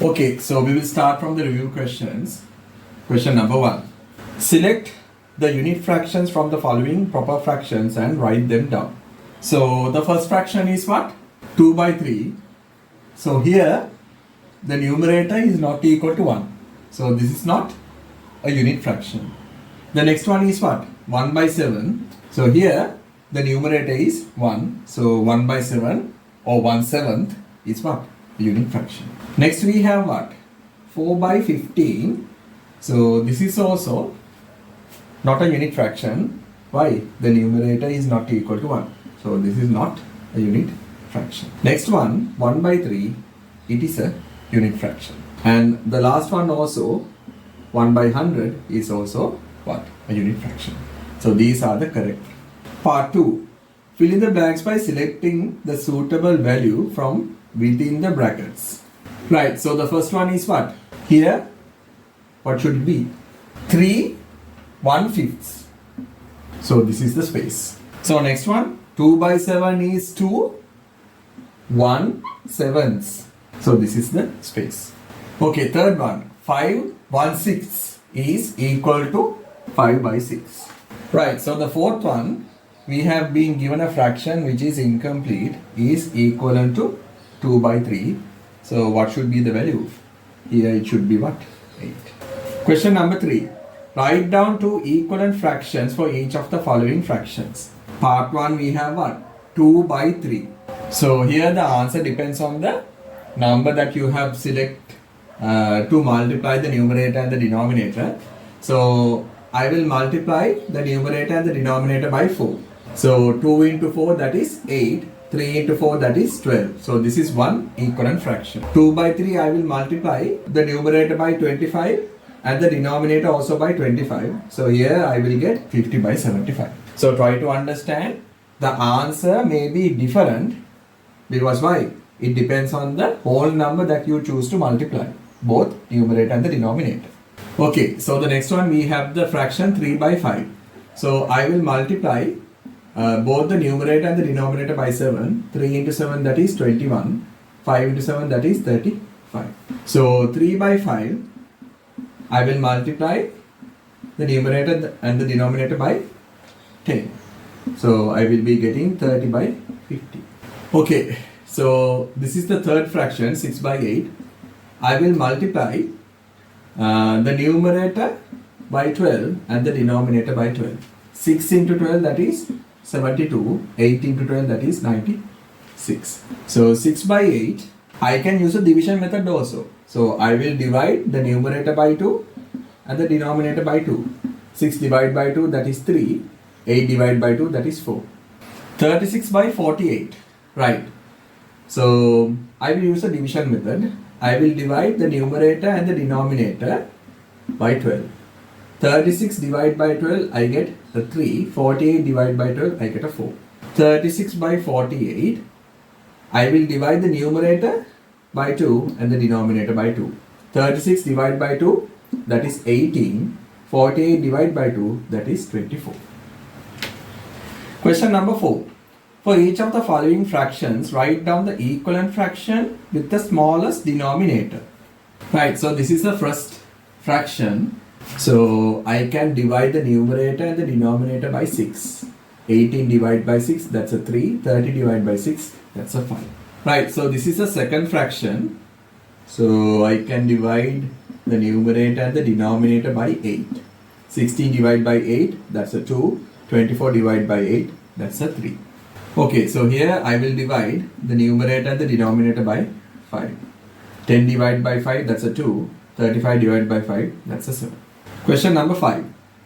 Okay, so we will start from the review questions. Question number 1. Select the unit fractions from the following proper fractions and write them down. So the first fraction is what? 2 by 3. So here the numerator is not equal to 1. So this is not a unit fraction. The next one is what? 1 by 7. So here the numerator is 1. So 1 by 7 or 1/7 is what? A unit fraction. Next we have what? 4 by 15. So this is also not a unit fraction. Why? The numerator is not equal to 1. So this is not a unit fraction. Next one, 1 by 3. It is a unit fraction. And the last one also, 1 by 100 is also what? A unit fraction. So these are the correct. Part 2. Fill in the blanks by selecting the suitable value from within the brackets. Right, so the first one is what? Here, what should it be? 3 1/5. So this is the space. So next one, 2 by 7 is 2 1/7. So this is the space. Okay, third one, 5 1/6 is equal to 5 by 6. Right, so the fourth one, we have been given a fraction which is incomplete is equivalent to 2 by 3. So what should be the value? Here it should be what? 8. Question number 3. Write down 2 equivalent fractions for each of the following fractions. Part 1 we have what? 2 by 3. So here the answer depends on the number that you have select to multiply the numerator and the denominator. So I will multiply the numerator and the denominator by 4. So 2 into 4 that is 8. 3 into 4 that is 12. So this is one equivalent fraction. 2 by 3 I will multiply the numerator by 25 and the denominator also by 25. So here I will get 50 by 75. So try to understand the answer may be different because why? It depends on the whole number that you choose to multiply, both numerator and the denominator. Okay, so the next one we have the fraction 3 by 5. So I will multiply both the numerator and the denominator by 7. 3 into 7 that is 21. 5 into 7 that is 35. So 3 by 5 I will multiply the numerator and the denominator by 10. So I will be getting 30 by 50. Okay, so this is the third fraction 6 by 8. I will multiply the numerator by 12 and the denominator by 12. 6 into 12 that is 72. 8 into 12 that is 96. So 6 by 8 I can use a division method also. So I will divide the numerator by 2 and the denominator by 2. 6 divided by 2 that is 3. 8 divided by 2 that is 4. 36 by 48. Right. So I will use a division method. I will divide the numerator and the denominator by 12. 36 divided by 12 I get a 3. 48 divided by 12 I get a 4. 36 by 48 I will divide the numerator by 2 and the denominator by 2. 36 divided by 2 that is 18. 48 divided by 2 that is 24. Question number 4. For each of the following fractions, write down the equivalent fraction with the smallest denominator. Right, so this is the first fraction. So I can divide the numerator and the denominator by 6. 18 divided by 6 that's a 3. 30 divided by 6 that's a 5. Right, so this is the second fraction. So I can divide the numerator and the denominator by 8. 16 divided by 8 that's a 2. 24 divided by 8 that's a 3. Okay, so here I will divide the numerator and the denominator by 5. 10 divided by 5 that's a 2. 35 divided by 5 that's a 7. Question number 5.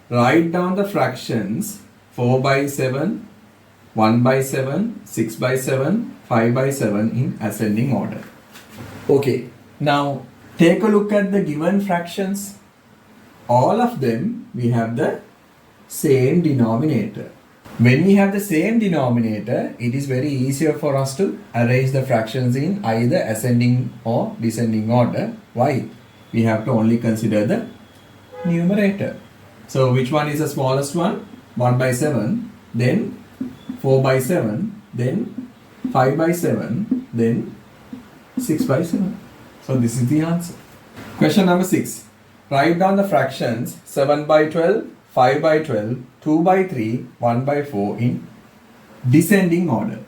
Write down the fractions 4 by 7, 1 by 7, 6 by 7, 5 by 7 in ascending order. Okay, now take a look at the given fractions. All of them we have the same denominator. When we have the same denominator, it is very easier for us to arrange the fractions in either ascending or descending order. Why? We have to only consider the numerator. So which one is the smallest one? 1 by 7, then 4 by 7, then 5 by 7, then 6 by 7. So this is the answer. Question number 6. Write down the fractions 7 by 12, 5 by 12, 2 by 3, 1 by 4 in descending order.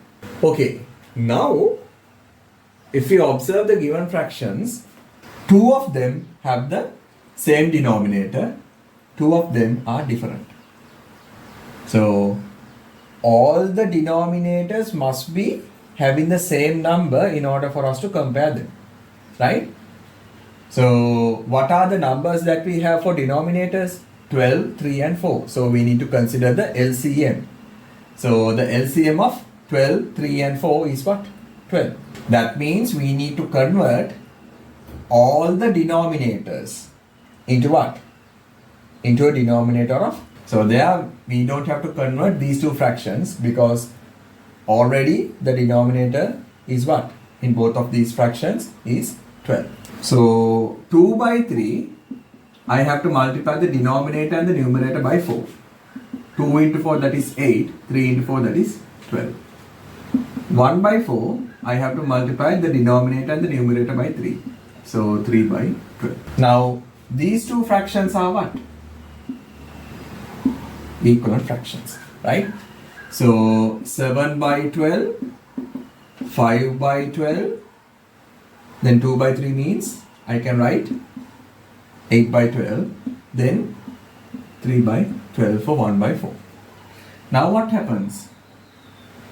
Okay, now if we observe the given fractions, two of them have the same denominator, two of them are different. So all the denominators must be having the same number in order for us to compare them, right? So what are the numbers that we have for denominators? 12, 3 and 4. So we need to consider the LCM. So the LCM of 12, 3 and 4 is what? 12. That means we need to convert all the denominators into what? Into a denominator of. So there we don't have to convert these two fractions because already the denominator is what? In both of these fractions is 12. So 2 by 3, I have to multiply the denominator and the numerator by 4. 2 into 4 that is 8, 3 into 4 that is 12. 1 by 4, I have to multiply the denominator and the numerator by 3. So 3 by 12. Now these two fractions are what? Equivalent fractions, right? So 7 by 12, 5 by 12, then 2 by 3 means I can write 8 by 12, then 3 by 12 for 1 by 4. Now what happens?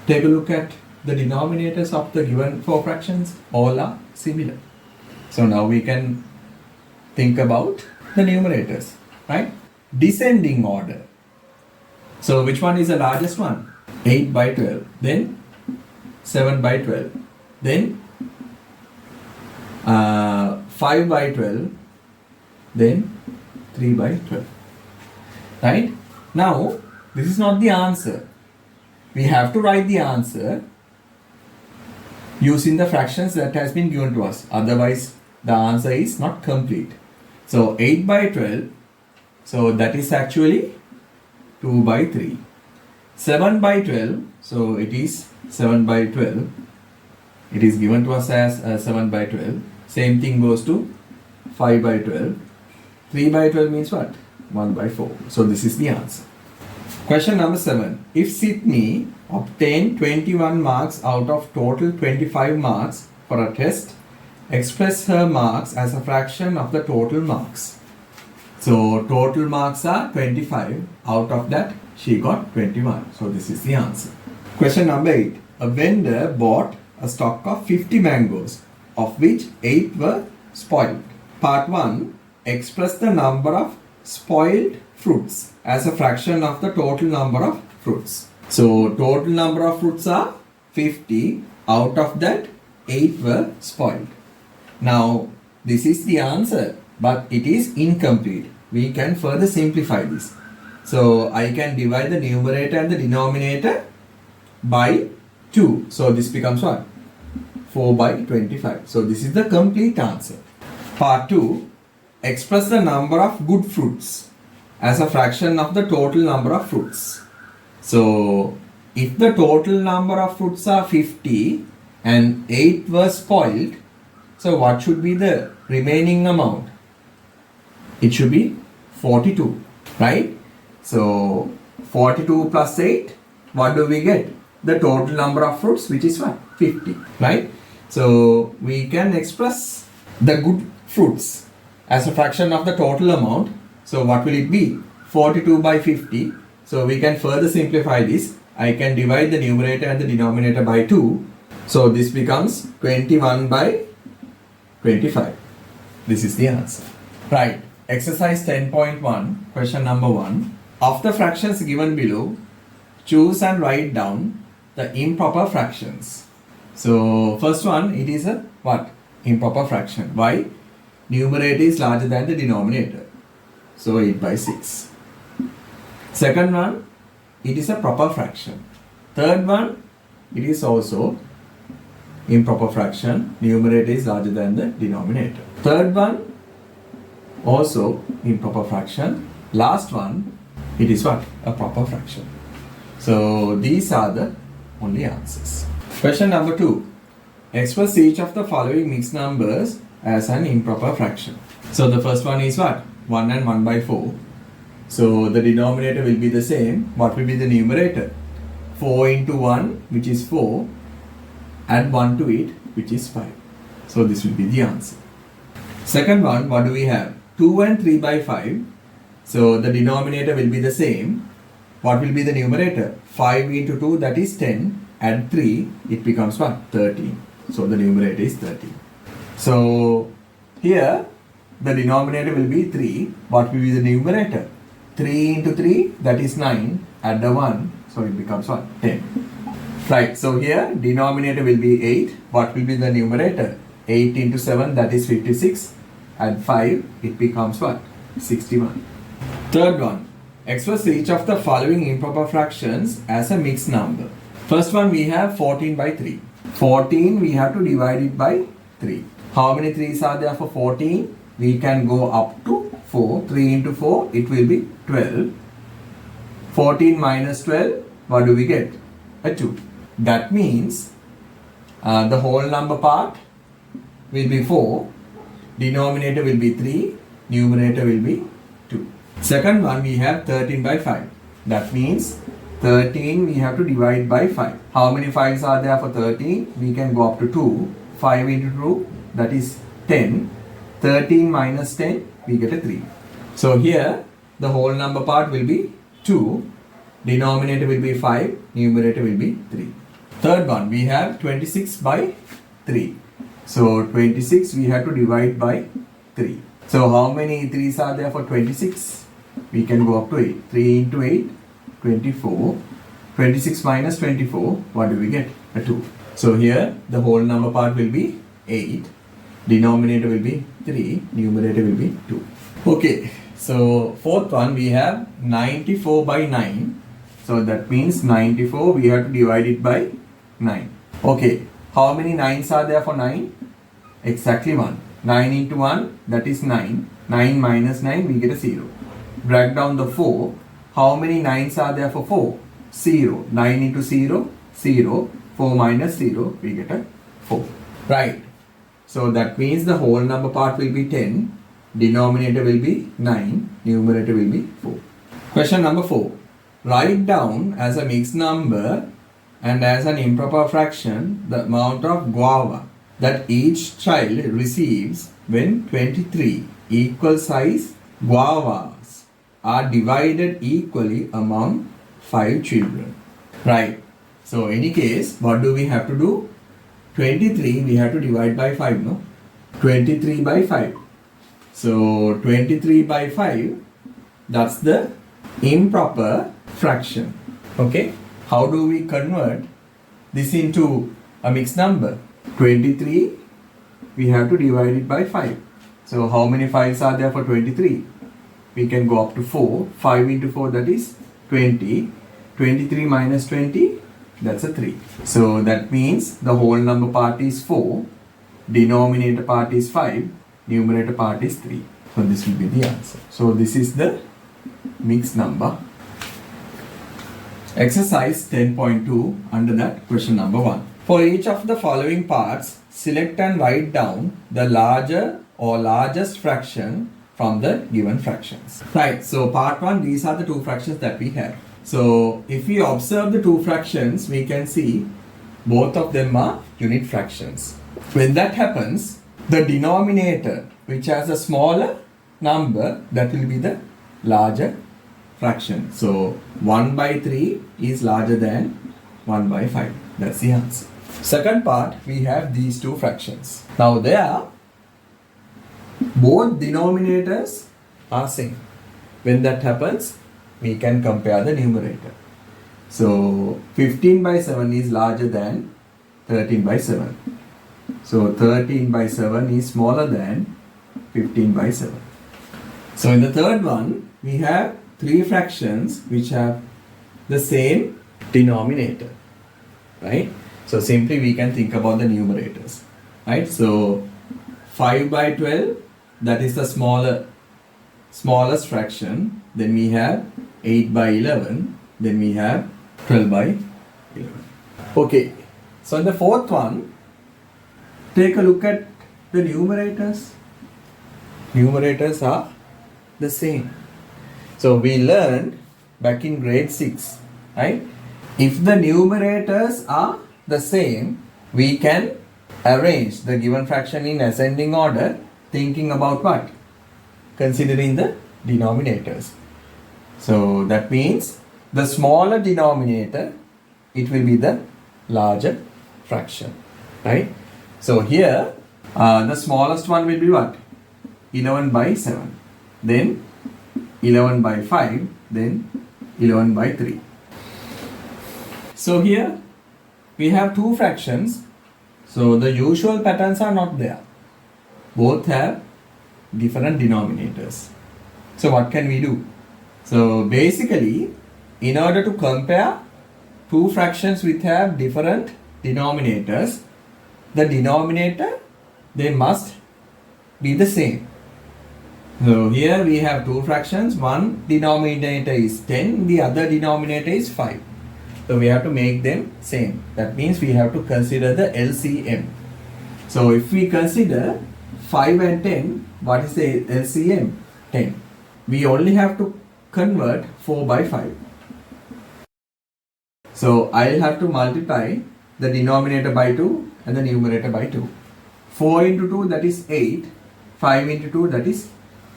Take a look at the denominators of the given four fractions. All are similar. So now we can think about the numerators, right? Descending order. So which one is the largest one? 8 by 12, then 7 by 12, then 5 by 12, then 3 by 12. Right? Now, this is not the answer. We have to write the answer using the fractions that has been given to us. Otherwise, the answer is not complete. So, 8 by 12, so that is actually 2 by 3. 7 by 12, so it is 7 by 12. It is given to us as 7 by 12. Same thing goes to 5 by 12. 3 by 12 means what? 1 by 4. So this is the answer. Question number 7. If Sydney obtained 21 marks out of total 25 marks for a test, express her marks as a fraction of the total marks. So total marks are 25. Out of that, she got 21. So this is the answer. Question number 8. A vendor bought a stock of 50 mangoes, of which 8 were spoiled. Part 1. Express the number of spoiled fruits as a fraction of the total number of fruits. So total number of fruits are 50. Out of that, 8 were spoiled. Now this is the answer, but it is incomplete. We can further simplify this. So I can divide the numerator and the denominator by 2. So this becomes what? 4 by 25. So this is the complete answer. Part 2. Express the number of good fruits as a fraction of the total number of fruits. So if the total number of fruits are 50 and 8 were spoiled, so what should be the remaining amount? It should be 42, right? So 42 plus 8, what do we get? The total number of fruits, which is what? 50, right? So we can express the good fruits as a fraction of the total amount. So what will it be? 42 by 50. So we can further simplify this. I can divide the numerator and the denominator by 2. So this becomes 21 by 25. This is the answer. Right. Exercise 10.1, question number 1. Of the fractions given below, choose and write down the improper fractions. So first one, it is a what? Improper fraction. Why? Numerator is larger than the denominator. So 8 by 6. Second one, it is a proper fraction. Third one, it is also improper fraction. Numerator is larger than the denominator. Third one, also improper fraction. Last one, it is what? A proper fraction. So these are the only answers. Question number 2. Express each of the following mixed numbers as an improper fraction. So the first one is what? 1 and 1 by 4. So the denominator will be the same. What will be the numerator? 4 into 1, which is 4. Add 1 to it, which is 5. So this will be the answer. Second one, what do we have? 2 and 3 by 5. So the denominator will be the same. What will be the numerator? 5 into 2, that is 10. Add 3, it becomes what? 13. So the numerator is 13. So here the denominator will be 3. What will be the numerator? 3 into 3, that is 9. Add the 1, so it becomes what? 10. Right, so here denominator will be 8. What will be the numerator? 8 into 7, that is 56. Add 5, it becomes what? 61. Third one, express each of the following improper fractions as a mixed number. First one, we have 14 by 3. 14, we have to divide it by 3. How many 3's are there for 14? We can go up to 4. 3 into 4, it will be 12. 14 minus 12, what do we get? A 2. That means the whole number part will be 4. Denominator will be 3. Numerator will be 2. Second one, we have 13 by 5. That means 13 we have to divide by 5. How many 5's are there for 13? We can go up to 2. 5 into 2, that is 10. 13 minus 10, we get a 3. So here the whole number part will be 2. Denominator will be 5. Numerator will be 3. Third one, we have 26 by 3. So 26 we have to divide by 3. So how many 3's are there for 26? We can go up to 8. 3 into 8, 24. 26 minus 24, what do we get? A 2. So here the whole number part will be 8. Denominator will be 3. Numerator will be 2. Okay, so fourth one, we have 94 by 9. So that means 94 we have to divide it by 9. Okay, how many 9's are there for 9? Exactly 1. 9 into 1, that is 9. 9 minus 9, we get a 0. Drag down the 4. How many 9's are there for 4? 0. 9 into 0, 0. 4 minus 0, we get a 4. Right. So that means the whole number part will be 10. Denominator will be 9. Numerator will be 4. Question number 4. Write down as a mixed number and as an improper fraction the amount of guava that each child receives when 23 equal size guavas are divided equally among 5 children. Right. So any case, what do we have to do? 23 we have to divide by 5, no? 23 by 5. So 23 by 5, that's the improper fraction. Okay. How do we convert this into a mixed number? 23 we have to divide it by 5. So how many 5's are there for 23? We can go up to 4. 5 into 4, that is 20. 23 minus 20, that's a 3. So that means the whole number part is 4. Denominator part is 5. Numerator part is 3. So this will be the answer. So this is the mixed number. Exercise 10.2, under that question number 1. For each of the following parts, select and write down the larger or largest fraction from the given fractions. Right, so part 1, these are the two fractions that we have. So if we observe the two fractions, we can see both of them are unit fractions. When that happens, the denominator, which has a smaller number, that will be the larger fraction. So 1 by 3 is larger than 1 by 5. That's the answer. Second part, we have these two fractions. Now there, both denominators are same. When that happens, we can compare the numerator. So 15 by 7 is larger than 13 by 7. So 13 by 7 is smaller than 15 by 7. So in the third one, we have three fractions which have the same denominator, right? So simply we can think about the numerators, right? So 5 by 12, that is the smallest fraction. Then we have 8 by 11. Then we have 12 by 11. Okay, so in the fourth one, take a look at the numerators? Numerators are the same. So we learned back in grade 6, right? If the numerators are the same, we can arrange the given fraction in ascending order, thinking about what? Considering the denominators. So that means the smaller denominator, it will be the larger fraction, right? So here, the smallest one will be what? 11 by 7. Then 11 by 5. Then 11 by 3. So here, we have two fractions. So the usual patterns are not there. Both have different denominators. So what can we do? So basically, in order to compare two fractions which have different denominators, the denominator, they must be the same. So here we have two fractions. One denominator is 10, the other denominator is 5. So we have to make them same. That means we have to consider the LCM. So if we consider 5 and 10, what is the LCM? 10. We only have to convert 4 by 5. So I'll have to multiply the denominator by 2 and the numerator by 2. 4 into 2, that is 8. 5 into 2, that is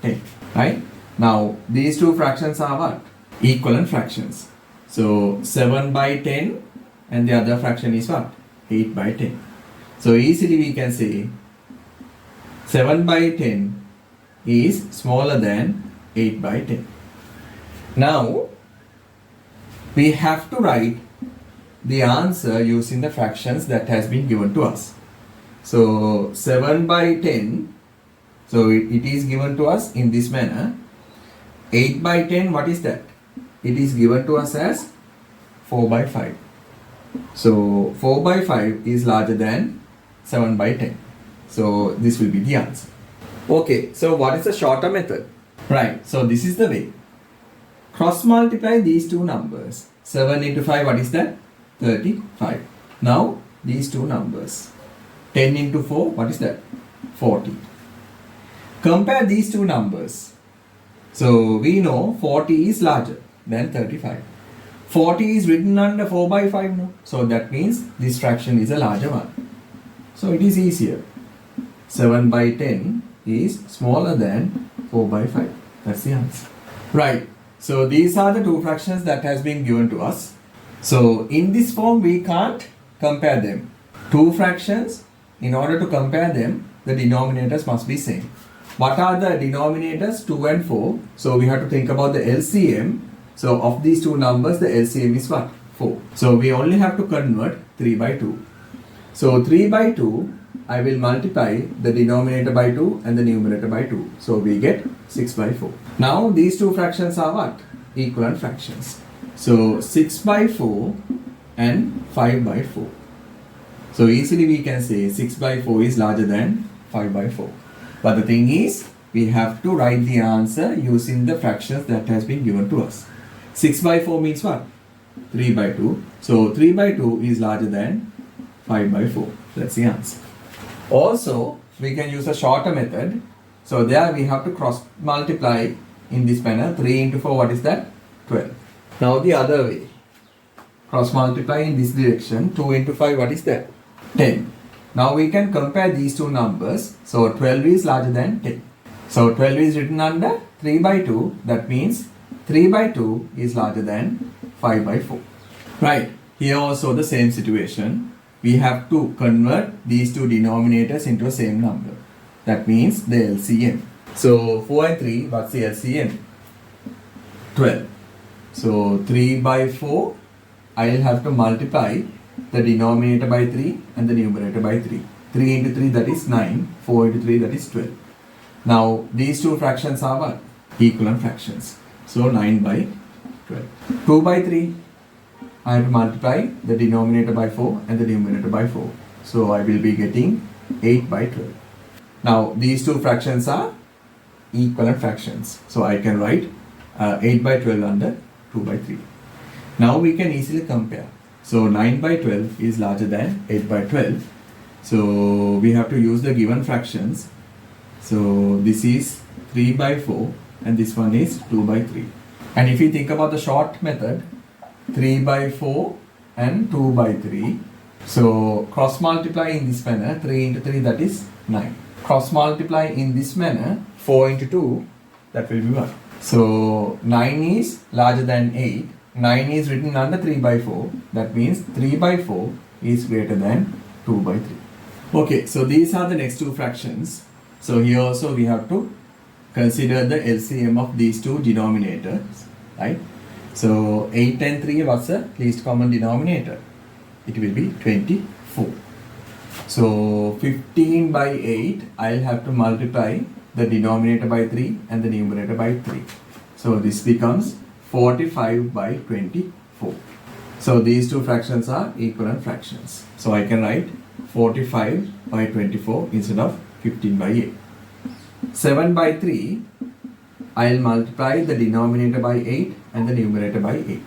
10. Right? Now these two fractions are what? Equivalent fractions. So 7 by 10 and the other fraction is what? 8 by 10. So easily we can say 7 by 10 is smaller than 8 by 10. Now we have to write the answer using the fractions that has been given to us. So 7 by 10, so it is given to us in this manner. 8 by 10, what is that? It is given to us as 4 by 5. So 4 by 5 is larger than 7 by 10. So this will be the answer. Okay, so what is the shorter method? Right, so this is the way. Cross multiply these two numbers. 7 into 5, what is that? 35. Now these two numbers. 10 into 4, what is that? 40. Compare these two numbers. So we know 40 is larger than 35. 40 is written under 4 by 5 now. So that means this fraction is a larger one. So it is easier. 7 by 10 is smaller than 4 by 5. That's the answer. Right. So these are the two fractions that has been given to us. So in this form we can't compare them. Two fractions, in order to compare them, the denominators must be same. What are the denominators? 2 and 4. So we have to think about the LCM. So of these two numbers, the LCM is what? 4. So we only have to convert 3 by 2. So 3 by 2, I will multiply the denominator by 2 and the numerator by 2. So we get 6 by 4. Now these two fractions are what? Equivalent fractions. So 6 by 4 and 5 by 4. So easily we can say 6 by 4 is larger than 5 by 4. But the thing is, we have to write the answer using the fractions that has been given to us. 6 by 4 means what? 3 by 2. So 3 by 2 is larger than 5 by 4. That's the answer. Also, we can use a shorter method. So there we have to cross multiply in this manner. 3 into 4, what is that? 12. Now the other way. Cross multiply in this direction. 2 into 5, what is that? 10. Now we can compare these two numbers. So 12 is larger than 10. So 12 is written under 3 by 2. That means 3 by 2 is larger than 5 by 4. Right. Here also the same situation. We have to convert these two denominators into a same number. That means the LCM. So 4 and 3, what's the LCM? 12. So 3 by 4, I will have to multiply the denominator by 3 and the numerator by 3. 3 into 3, that is 9. 4 into 3, that is 12. Now these two fractions are what? Equivalent fractions. So 9 by 12. 2 by 3, I have to multiply the denominator by 4 and the numerator by 4. So I will be getting 8 by 12. Now these two fractions are equivalent fractions. So I can write 8 by 12 under 2 by 3. Now we can easily compare. So 9 by 12 is larger than 8 by 12. So we have to use the given fractions. So this is 3 by 4 and this one is 2 by 3. And if you think about the short method, 3 by 4 and 2 by 3. So cross multiply in this manner, 3 into 3, that is 9. Cross multiply in this manner, 4 into 2, that will be 1. So 9 is larger than 8. 9 is written under 3 by 4. That means 3 by 4 is greater than 2 by 3. Okay, so these are the next two fractions. So here also we have to consider the LCM of these two denominators, right? So 8 and 3, what's the least common denominator? It will be 24. So 15 by 8, I'll have to multiply the denominator by 3 and the numerator by 3. So this becomes 45 by 24. So these two fractions are equivalent fractions. So I can write 45 by 24 instead of 15 by 8. 7 by 3, I'll multiply the denominator by 8 and the numerator by 8.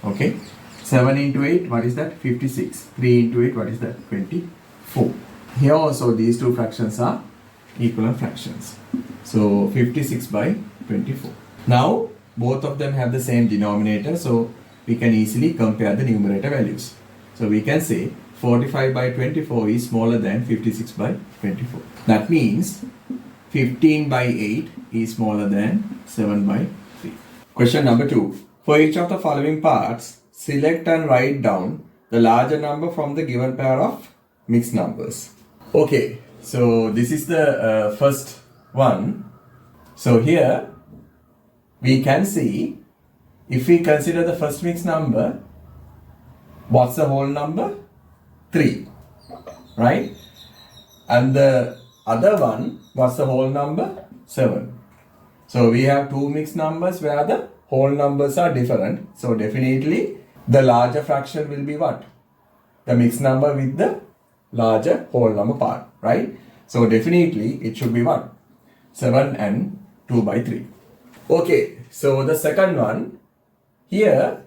Okay. 7 into 8, what is that? 56. 3 into 8, what is that? 24. Here also these two fractions are equivalent fractions. So 56 by 24. Now both of them have the same denominator, so we can easily compare the numerator values. So we can say 45 by 24 is smaller than 56 by 24. That means 15 by 8 is smaller than 7 by 3. Question number 2. For each of the following parts, select and write down the larger number from the given pair of mixed numbers. Okay, so this is the first one. So here we can see, if we consider the first mixed number, what's the whole number? 3, right? And the other one, what's the whole number? 7. So we have two mixed numbers where the whole numbers are different. So definitely the larger fraction will be what? The mixed number with the larger whole number part, right? So definitely it should be what? 7 and 2 by 3. Okay, so the second one, here,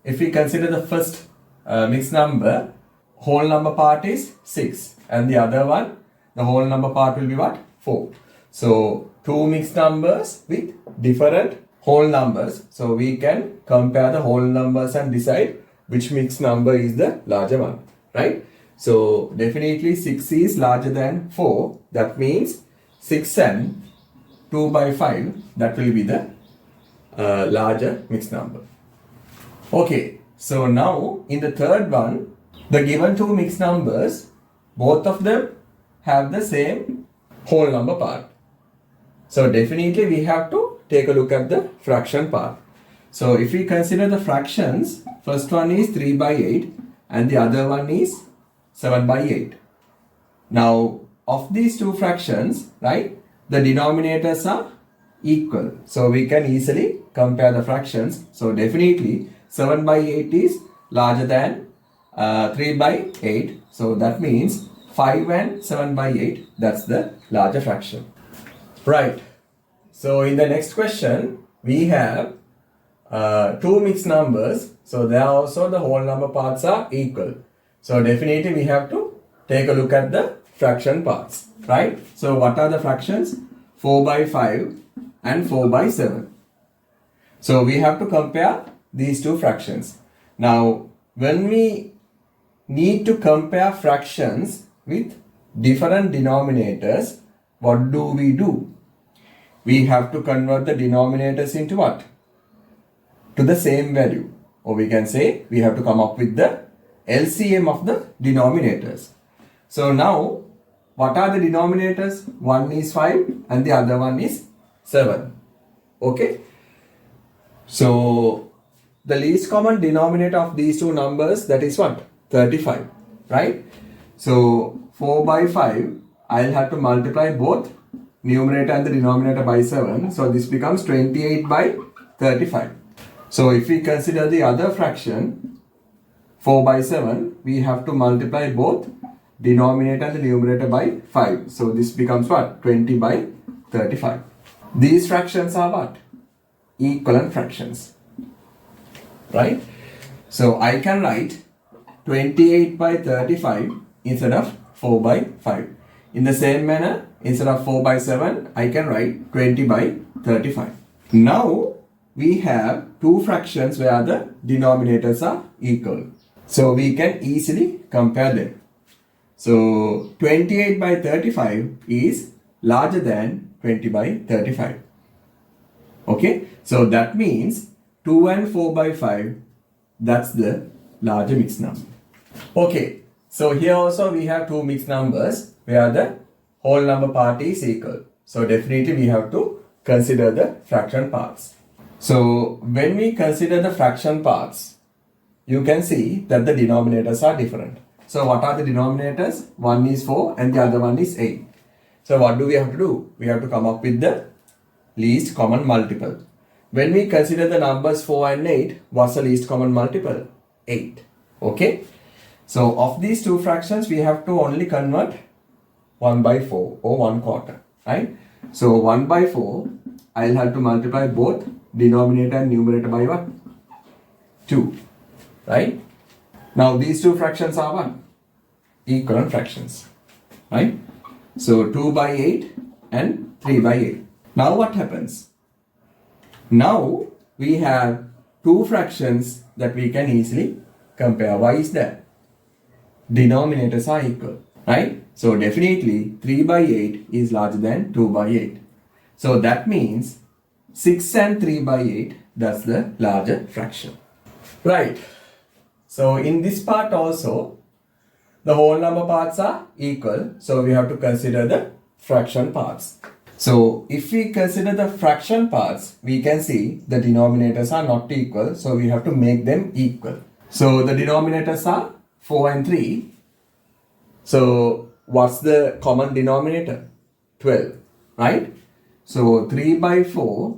if we consider the first mixed number, whole number part is 6 and the other one, the whole number part will be what? 4. So two mixed numbers with different whole numbers. So we can compare the whole numbers and decide which mixed number is the larger one, right? So definitely 6 is larger than 4. That means 6 and 2 by 5, that will be the larger mixed number. Okay, so now in the third one, the given two mixed numbers, both of them have the same whole number part. So definitely we have to take a look at the fraction part. So if we consider the fractions, first one is 3 by 8 and the other one is 7 by 8. Now of these two fractions, right, the denominators are equal. So we can easily compare the fractions. So definitely 7 by 8 is larger than 3 by 8. So that means 5 and 7 by 8, that's the larger fraction. Right. So in the next question, we have two mixed numbers. So there also the whole number parts are equal. So definitely we have to take a look at the fraction parts, right? So what are the fractions? 4 by 5 and 4 by 7. So we have to compare these two fractions. Now, when we need to compare fractions with different denominators, what do? We have to convert the denominators into what? To the same value. Or we can say we have to come up with the LCM of the denominators. So now, what are the denominators? One is 5 and the other one is 7. Okay. So the least common denominator of these two numbers, that is what? 35, right? So 4 by 5, I'll have to multiply both numerator and the denominator by 7. So this becomes 28 by 35. So if we consider the other fraction, 4 by 7, we have to multiply both denominator and the numerator by 5. So this becomes what? 20 by 35. These fractions are what? Equivalent fractions, right? So I can write 28 by 35 instead of 4 by 5. In the same manner, instead of 4 by 7, I can write 20 by 35. Now, we have two fractions where the denominators are equal. So, we can easily compare them. So, 28 by 35 is larger than 20 by 35. Okay, so that means 2 and 4 by 5, that's the larger mixed number. Okay, so here also we have two mixed numbers where the whole number part is equal. So definitely we have to consider the fraction parts. So when we consider the fraction parts, you can see that the denominators are different. So what are the denominators? One is 4 and the other one is 8. So what do we have to do? We have to come up with the least common multiple. When we consider the numbers 4 and 8, what's the least common multiple? 8. Okay. So of these two fractions, we have to only convert 1 by 4 or 1 quarter. Right. So 1 by 4, I'll have to multiply both denominator and numerator by what? 2. Right. Now these two fractions are what? Equivalent fractions. Right. So 2 by 8 and 3 by 8. Now what happens? Now we have two fractions that we can easily compare. Why is that? Denominators are equal, right? So definitely 3 by 8 is larger than 2 by 8. So that means 6 and 3 by 8, that's the larger fraction. Right. So in this part also, the whole number parts are equal. So we have to consider the fraction parts. So if we consider the fraction parts, we can see the denominators are not equal. So we have to make them equal. So the denominators are 4 and 3. So what's the common denominator? 12, right? So 3 by 4,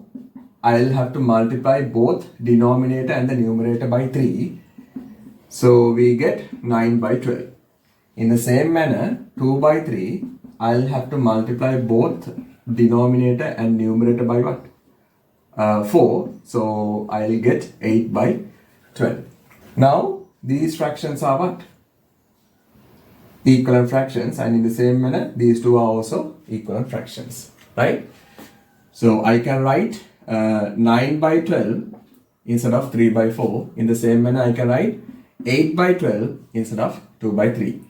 I'll have to multiply both denominator and the numerator by 3. So we get 9 by 12. In the same manner, 2 by 3, I'll have to multiply both denominator and numerator by what? 4. So I'll get 8 by 12. Now these fractions are what? Equivalent fractions, and in the same manner these two are also equivalent fractions, right? So I can write 9 by 12 instead of 3 by 4. In the same manner I can write 8 by 12 instead of 2 by 3.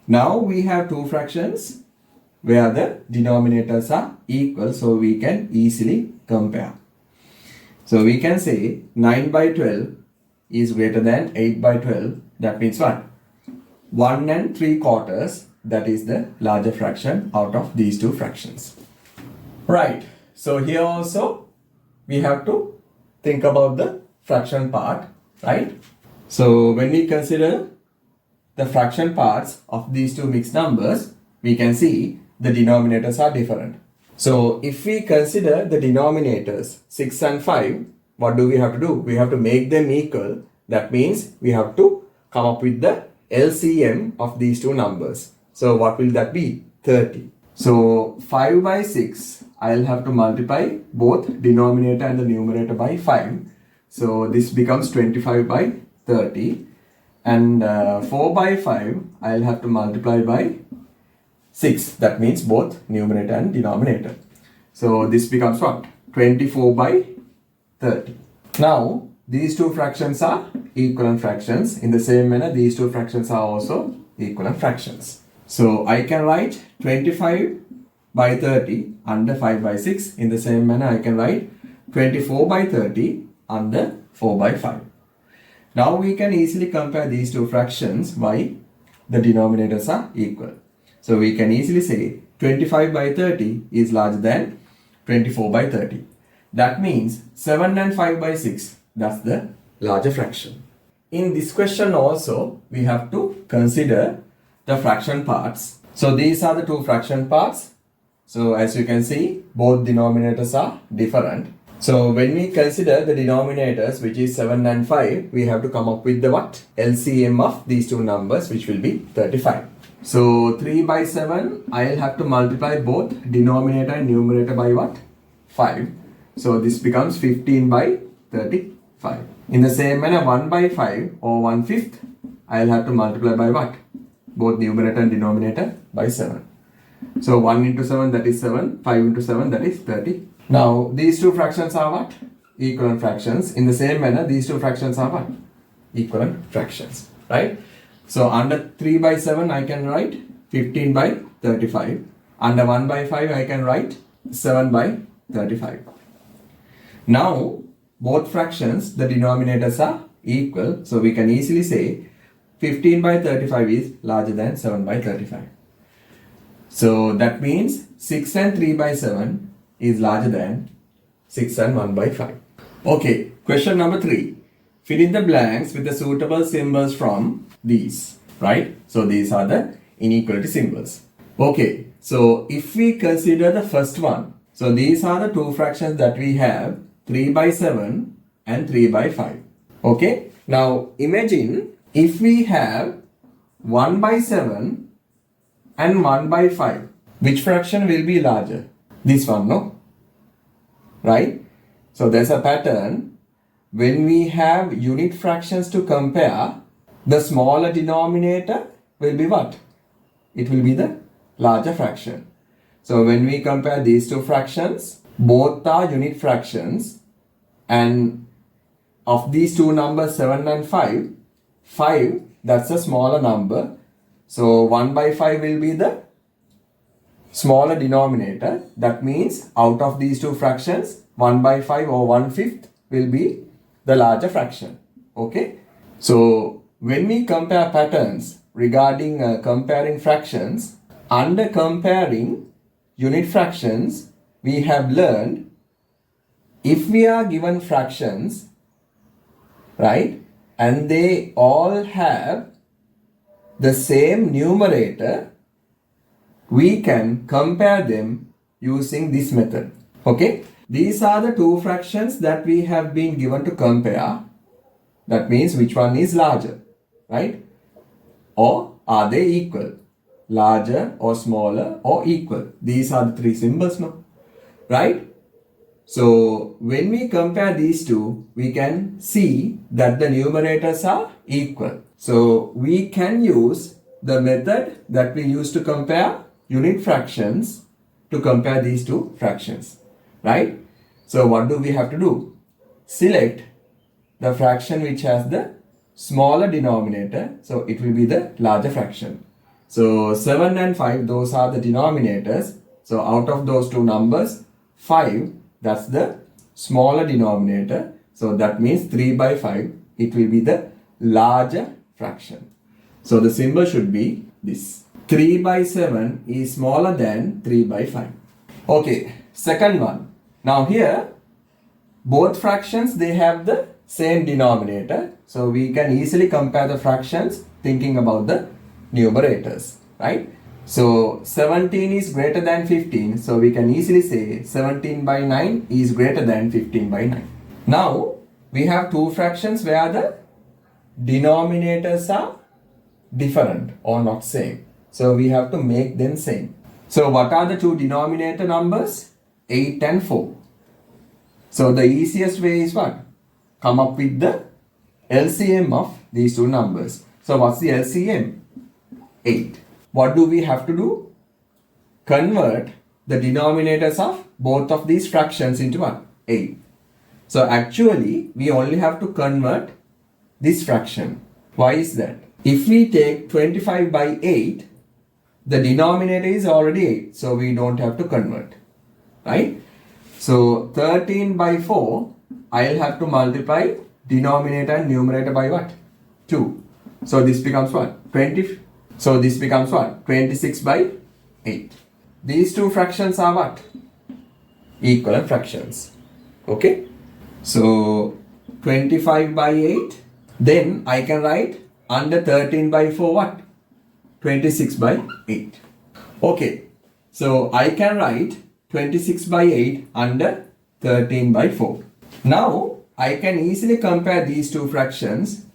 Now we have two fractions where the denominators are equal, so we can easily compare. So we can say 9 by 12 is greater than 8 by 12. That means what? 1 and 3 quarters, that is the larger fraction out of these two fractions. Right. So here also we have to think about the fraction part, right? So when we consider the fraction parts of these two mixed numbers, we can see the denominators are different. So if we consider the denominators 6 and 5, what do we have to do? We have to make them equal. That means we have to come up with the LCM of these two numbers. So what will that be? 30. So 5 by 6, I'll have to multiply both denominator and the numerator by 5. So this becomes 25 by 30. And 4 by 5, I'll have to multiply by 6. That means both numerator and denominator. So this becomes what? 24 by 30. Now these two fractions are equivalent fractions. In the same manner, these two fractions are also equivalent fractions. So I can write 25 by 30 under 5 by 6. In the same manner, I can write 24 by 30 under 4 by 5. Now we can easily compare these two fractions by the denominators are equal. So we can easily say 25 by 30 is larger than 24 by 30. That means 7 and 5 by 6, that's the larger fraction. In this question also, we have to consider the fraction parts. So these are the two fraction parts. So as you can see, both denominators are different. So when we consider the denominators, which is 7 and 5, we have to come up with the what? LCM of these two numbers, which will be 35. So 3 by 7, I'll have to multiply both denominator and numerator by what? 5. So this becomes 15 by 35. In the same manner, 1 by 5 or 1/5, I'll have to multiply by what? both numerator and denominator by 7. So 1 into 7, that is 7. 5 into 7, that is 30. Now these two fractions are what? Equivalent fractions. In the same manner, these two fractions are what? Equivalent fractions, right? So under 3 by 7, I can write 15 by 35. Under 1 by 5, I can write 7 by 35. Now, both fractions, the denominators are equal. So we can easily say 15 by 35 is larger than 7 by 35. So that means 6 and 3 by 7 is larger than 6 and 1 by 5. Okay, question number 3. Fill in the blanks with the suitable symbols from these, right? So these are the inequality symbols. Okay, so if we consider the first one, so these are the two fractions that we have, 3 by 7 and 3 by 5. Okay, now imagine if we have 1 by 7 and 1 by 5, which fraction will be larger? This one, no? Right? So there's a pattern. When we have unit fractions to compare, the smaller denominator will be what? It will be the larger fraction. So when we compare these two fractions, both are unit fractions, and of these two numbers 7 and 5, 5 that's a smaller number. So 1 by 5 will be the smaller denominator. That means out of these two fractions, 1 by 5 or 1/5 will be the larger fraction. Okay. So when we compare patterns regarding comparing fractions, under comparing unit fractions, we have learned if we are given fractions, right, and they all have the same numerator, we can compare them using this method. Okay, these are the two fractions that we have been given to compare. That means which one is larger, right? Or are they equal? Larger or smaller or equal? These are the three symbols, no? Right? So when we compare these two, we can see that the numerators are equal. So we can use the method that we use to compare unit fractions to compare these two fractions, right? So what do we have to do? Select the fraction which has the smaller denominator, so it will be the larger fraction. So 7 and 5, those are the denominators. So out of those two numbers, 5, that's the smaller denominator. So that means 3 by 5, it will be the larger fraction. So the symbol should be this. 3 by 7 is smaller than 3 by 5. Okay, second one. Now here, both fractions, they have the same denominator. So we can easily compare the fractions thinking about the numerators, right? So 17 is greater than 15. So we can easily say 17 by 9 is greater than 15 by 9. Now we have two fractions where the denominators are different or not same. So we have to make them same. So what are the two denominator numbers? 8 and 4. So the easiest way is what? Come up with the LCM of these two numbers. So what's the LCM? 8. What do we have to do? Convert the denominators of both of these fractions into what? 8. So actually we only have to convert this fraction. Why is that? If we take 25 by 8, the denominator is already 8. So we don't have to convert. Right? So 13 by 4, I'll have to multiply denominator and numerator by what? 2. So this becomes what? 20. So this becomes what? 26 by 8. These two fractions are what? Equivalent fractions. Okay. So 25 by 8. Then I can write under 13 by 4 what? 26 by 8. Okay. So I can write 26 by 8 under 13 by 4. Now I can easily compare these two fractions.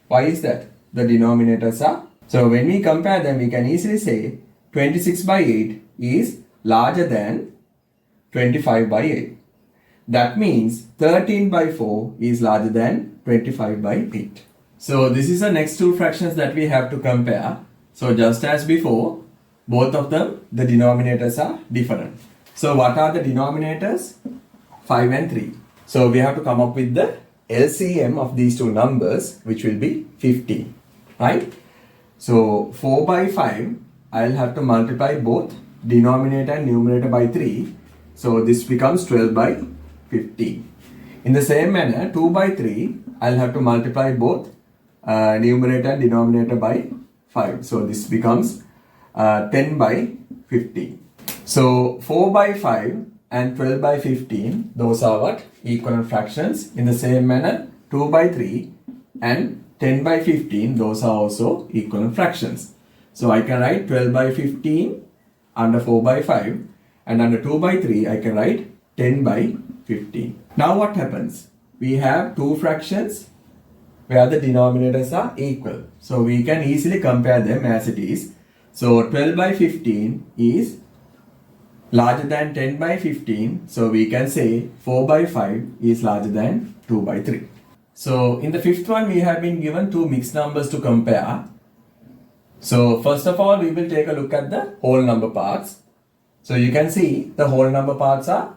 Why is that? The denominators are. So when we compare them, we can easily say 26 by 8 is larger than 25 by 8. That means 13 by 4 is larger than 25 by 8. So this is the next two fractions that we have to compare. So just as before, both of them, the denominators are different. So what are the denominators? 5 and 3. So we have to come up with the LCM of these two numbers, which will be 15, right? So 4 by 5, I'll have to multiply both denominator and numerator by 3. So this becomes 12 by 15. In the same manner, 2 by 3, I'll have to multiply both numerator and denominator by 5. So this becomes 10 by 15. So 4 by 5 and 12 by 15, those are what? Equivalent fractions. In the same manner, 2 by 3 and 10 by 15, those are also equivalent fractions. So I can write 12 by 15 under 4 by 5, and under 2 by 3, I can write 10 by 15. Now what happens? We have two fractions where the denominators are equal. So we can easily compare them as it is. So 12 by 15 is larger than 10 by 15. So we can say 4 by 5 is larger than 2 by 3. So in the fifth one, we have been given two mixed numbers to compare. So first of all, we will take a look at the whole number parts. So you can see the whole number parts are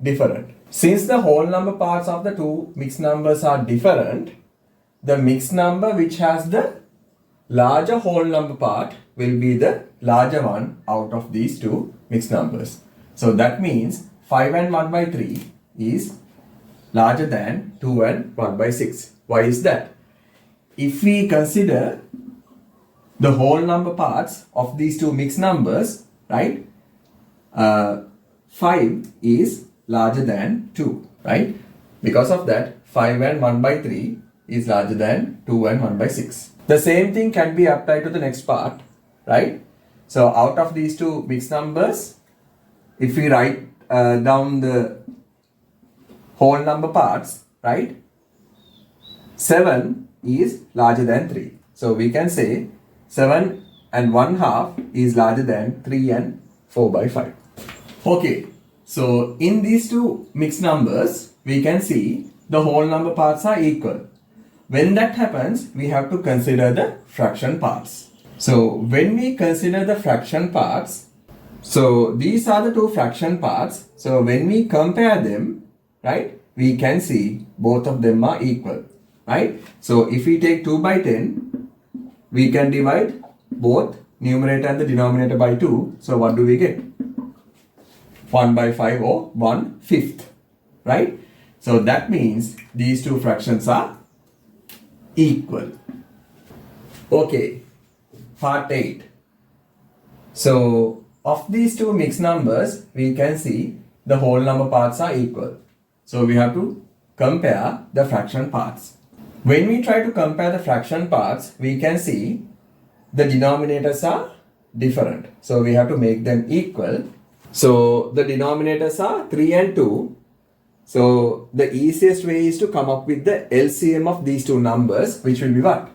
different. Since the whole number parts of the two mixed numbers are different, the mixed number which has the larger whole number part will be the larger one out of these two mixed numbers. So that means 5 and 1 by 3 is larger than 2 and 1 by 6. Why is that? If we consider the whole number parts of these two mixed numbers, right? 5 is larger than 2, right? Because of that, 5 and 1 by 3 is larger than 2 and 1 by 6. The same thing can be applied to the next part, right? So out of these two mixed numbers, if we write down the whole number parts, right? 7 is larger than 3. So we can say 7 and 1 half is larger than 3 and 4 by 5. Okay, so in these two mixed numbers, we can see the whole number parts are equal. When that happens, we have to consider the fraction parts. So when we consider the fraction parts, so these are the two fraction parts. So when we compare them, right, we can see both of them are equal, right? So if we take 2 by 10, we can divide both numerator and the denominator by 2. So what do we get? 1 by 5 or 1/5, right? So that means these two fractions are equal. Okay, part 8. So of these two mixed numbers, we can see the whole number parts are equal. So we have to compare the fraction parts. When we try to compare the fraction parts, we can see the denominators are different. So we have to make them equal. So the denominators are 3 and 2. So the easiest way is to come up with the LCM of these two numbers, which will be what?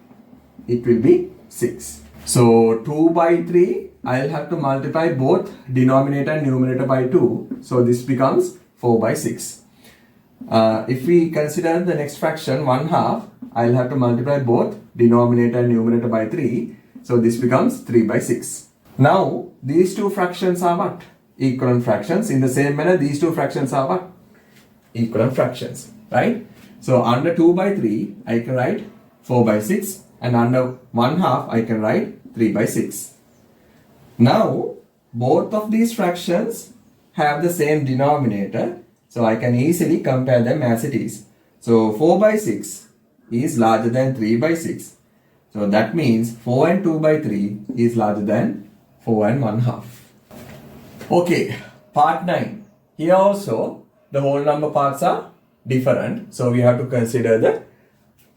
It will be 6. So 2 by 3, I'll have to multiply both denominator and numerator by 2. So this becomes 4 by 6. If we consider the next fraction 1 half, I'll have to multiply both denominator and numerator by 3. So this becomes 3 by 6. Now these two fractions are what? Equivalent fractions. In the same manner, these two fractions are what? Equivalent fractions, right? So under 2 by 3, I can write 4 by 6, and under 1 half, I can write 3 by 6. Now, both of these fractions have the same denominator, so I can easily compare them as it is. So 4 by 6 is larger than 3 by 6. So that means 4 and 2 by 3 is larger than 4 and 1 half. Okay, part 9. Here also, the whole number parts are different. So we have to consider the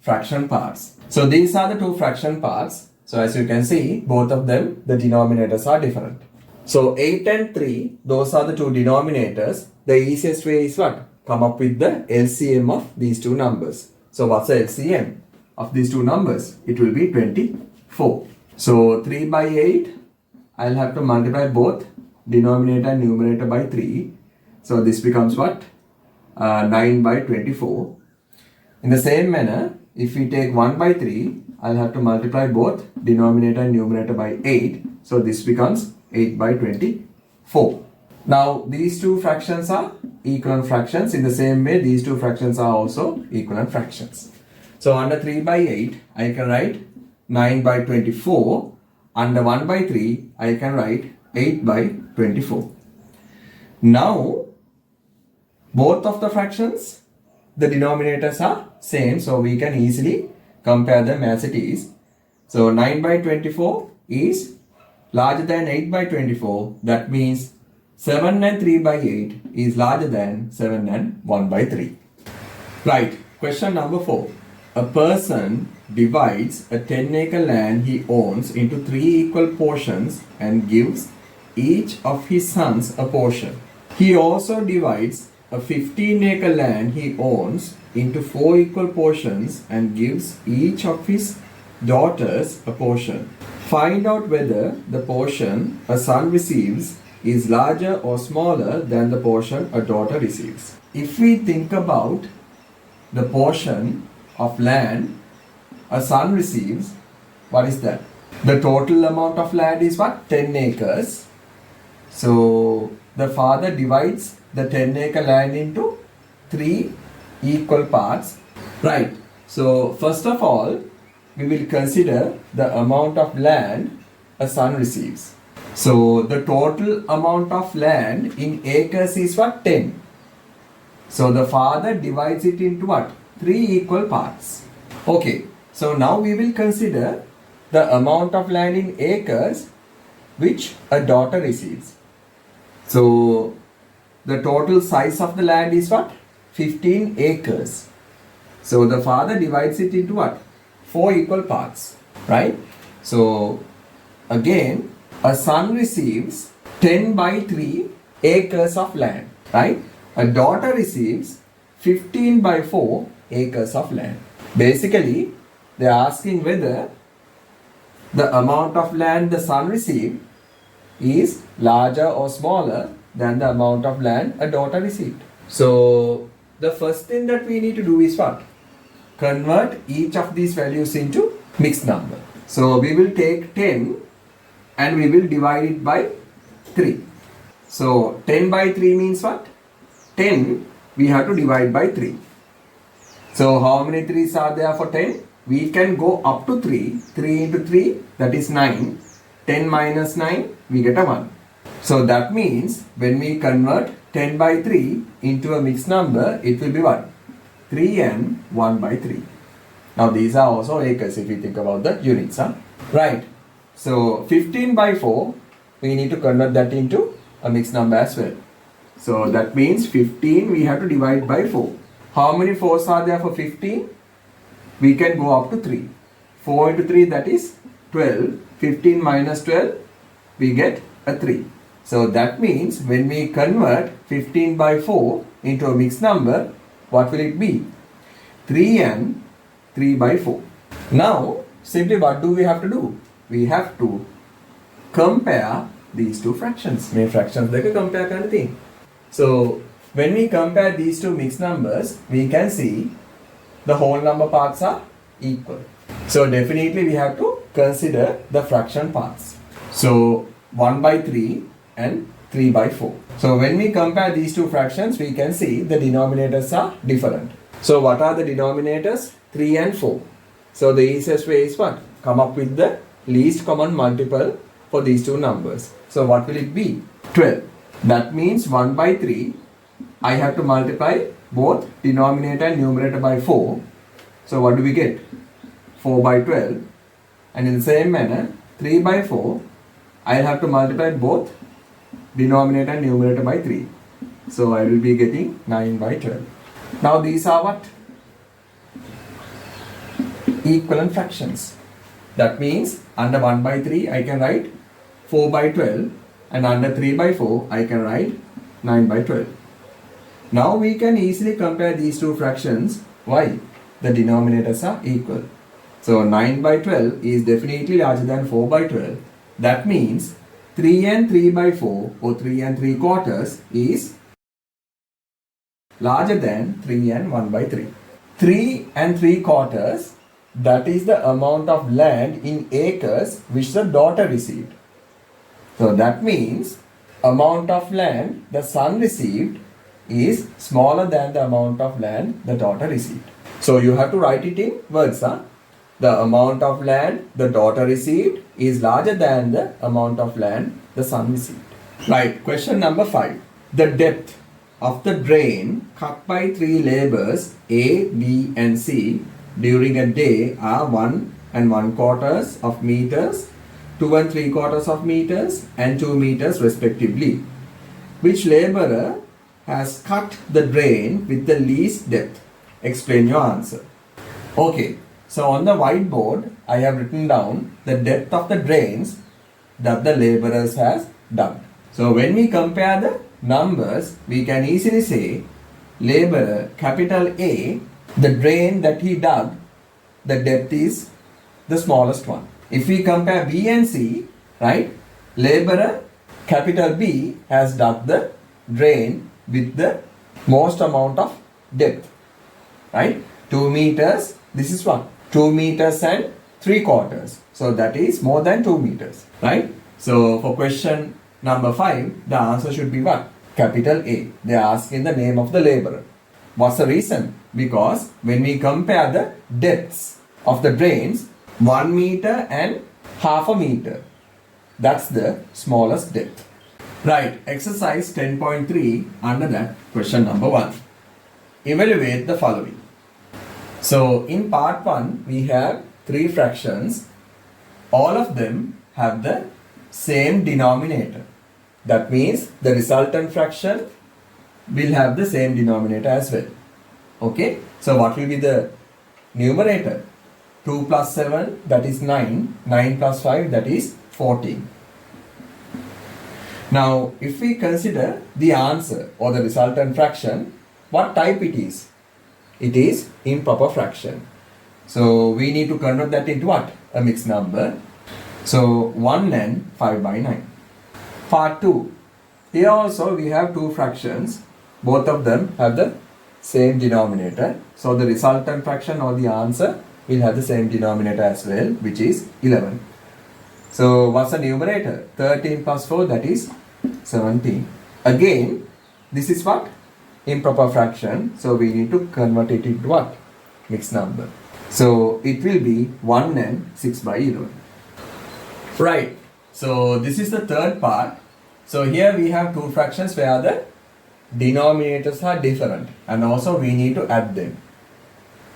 fraction parts. So these are the two fraction parts. So as you can see, both of them, the denominators are different. So 8 and 3, those are the two denominators. The easiest way is what? Come up with the LCM of these two numbers. So what's the LCM of these two numbers? It will be 24. So 3 by 8, I'll have to multiply both denominator and numerator by 3. So this becomes what? 9 by 24. In the same manner, if we take 1 by 3, I'll have to multiply both denominator and numerator by 8. So this becomes 8 by 24. Now these two fractions are equivalent fractions. In the same way, these two fractions are also equivalent fractions. So under 3 by 8, I can write 9 by 24. Under 1 by 3, I can write 8 by 24. Now, both of the fractions, the denominators are same, so we can easily compare them as it is. So 9 by 24 is larger than 8 by 24. That means 7 and 3 by 8 is larger than 7 and 1 by 3. Right, question number 4. A person divides a 10-acre land he owns into 3 equal portions and gives each of his sons a portion. He also divides a 15-acre land he owns into 4 equal portions and gives each of his daughters a portion. Find out whether the portion a son receives is larger or smaller than the portion a daughter receives. If we think about the portion of land a son receives, what is that? The total amount of land is what? 10 acres. So the father divides the 10-acre land into 3 equal parts. Right. So first of all, we will consider the amount of land a son receives. So the total amount of land in acres is what? 10. So the father divides it into what? 3 equal parts. Okay. So now we will consider the amount of land in acres which a daughter receives. So the total size of the land is what? 15 acres. So the father divides it into what? 4 equal parts, right? So again, a son receives 10 by 3 acres of land, right? A daughter receives 15 by 4 acres of land. Basically, they are asking whether the amount of land the son received is larger or smaller than the amount of land a daughter received. So the first thing that we need to do is what? Convert each of these values into mixed number. So we will take 10 and we will divide it by 3. So 10 by 3 means what? 10 we have to divide by 3. So how many 3's are there for 10? We can go up to 3. 3 into 3, that is 9. 10 minus 9, we get a 1. So that means when we convert 10 by 3 into a mixed number, it will be what? 3 and 1 by 3. Now these are also acres if you think about the units. Right. So 15 by 4, we need to convert that into a mixed number as well. So that means 15 we have to divide by 4. How many 4's are there for 15? We can go up to 3. 4 into 3, that is 12. 15 minus 12, we get a 3. So that means when we convert 15 by 4 into a mixed number, what will it be? 3 and 3 by 4. Now, simply what do we have to do? We have to compare these two fractions. Main fractions they can compare kind of thing. So when we compare these two mixed numbers, we can see the whole number parts are equal. So definitely we have to consider the fraction parts. So 1 by 3 and 3 by 4. So when we compare these two fractions, we can see the denominators are different. So what are the denominators? 3 and 4. So the easiest way is what? Come up with the least common multiple for these two numbers. So what will it be? 12. That means 1 by 3, I have to multiply both denominator and numerator by 4. So what do we get? 4 by 12. And in the same manner, 3 by 4, I'll have to multiply both denominator and numerator by 3. So I will be getting 9 by 12. Now these are what? Equivalent fractions. That means under 1 by 3, I can write 4 by 12. And under 3 by 4, I can write 9 by 12. Now we can easily compare these two fractions. Why? The denominators are equal. So 9 by 12 is definitely larger than 4 by 12. That means 3 and 3 by 4 or 3 and 3 quarters is larger than 3 and 1 by 3. 3 and 3/4, that is the amount of land in acres which the daughter received. So that means amount of land the son received is smaller than the amount of land the daughter received. So you have to write it in words. The amount of land the daughter received is larger than the amount of land the son received. Right, question number 5. The depth of the drain cut by 3 laborers A, B and C during a day are 1 and 1/4 of meters, 2 and 3/4 of meters and 2 meters respectively. Which laborer has cut the drain with the least depth? Explain your answer. Okay, so on the whiteboard I have written down the depth of the drains that the laborers has dug. So when we compare the numbers, we can easily say laborer capital A, the drain that he dug, the depth is the smallest one. If we compare B and C, right, laborer capital B has dug the drain with the most amount of depth, right? 2 meters, this is what? 2 meters and 3/4. So that is more than 2 meters, right? So for question number 5, the answer should be what? Capital A. They are asking the name of the laborer. What's the reason? Because when we compare the depths of the drains, 1 meter and half a meter, that's the smallest depth. Right, exercise 10.3, under that question number 1. Evaluate the following. So in part 1, we have 3 fractions. All of them have the same denominator. That means the resultant fraction will have the same denominator as well. Okay, so what will be the numerator? 2 plus 7, that is 9. 9 plus 5, that is 14. Now, if we consider the answer or the resultant fraction, what type it is? It is improper fraction. So we need to convert that into what? A mixed number. So 1 and 5 by 9. Part 2. Here also we have 2 fractions. Both of them have the same denominator. So the resultant fraction or the answer will have the same denominator as well, which is 11. So what's the numerator? 13 plus 4, that is 17. Again, this is what? Improper fraction. So we need to convert it into what? Mixed number. So it will be 1 and 6 by 11. Right. So this is the third part. So here we have 2 fractions where the denominators are different, and also we need to add them.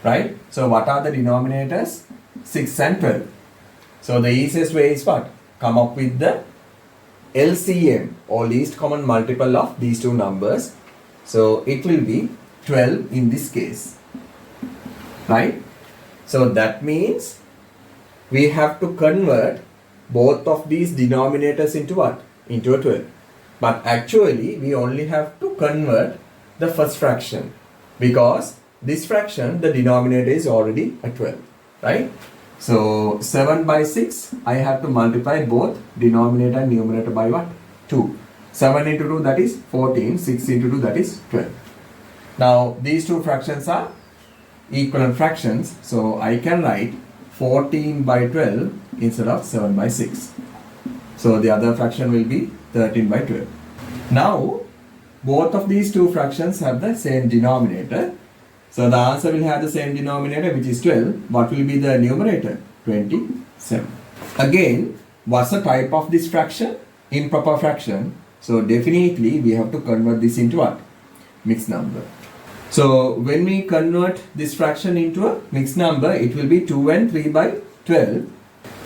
Right? So what are the denominators? 6 and 12. So the easiest way is what? Come up with the LCM or least common multiple of these 2 numbers. So it will be 12 in this case. Right? So that means we have to convert both of these denominators into what? Into a 12. But actually we only have to convert the first fraction, because this fraction, the denominator is already a 12. Right? So 7 by 6, I have to multiply both denominator and numerator by what? 2. 7 into 2, that is 14. 6 into 2, that is 12. Now these 2 fractions are equivalent fractions. So I can write 14 by 12 instead of 7 by 6. So the other fraction will be 13 by 12. Now both of these 2 fractions have the same denominator. So the answer will have the same denominator, which is 12. What will be the numerator? 27. Again, what's the type of this fraction? Improper fraction. So definitely we have to convert this into what? Mixed number. So when we convert this fraction into a mixed number, it will be 2 and 3 by 12.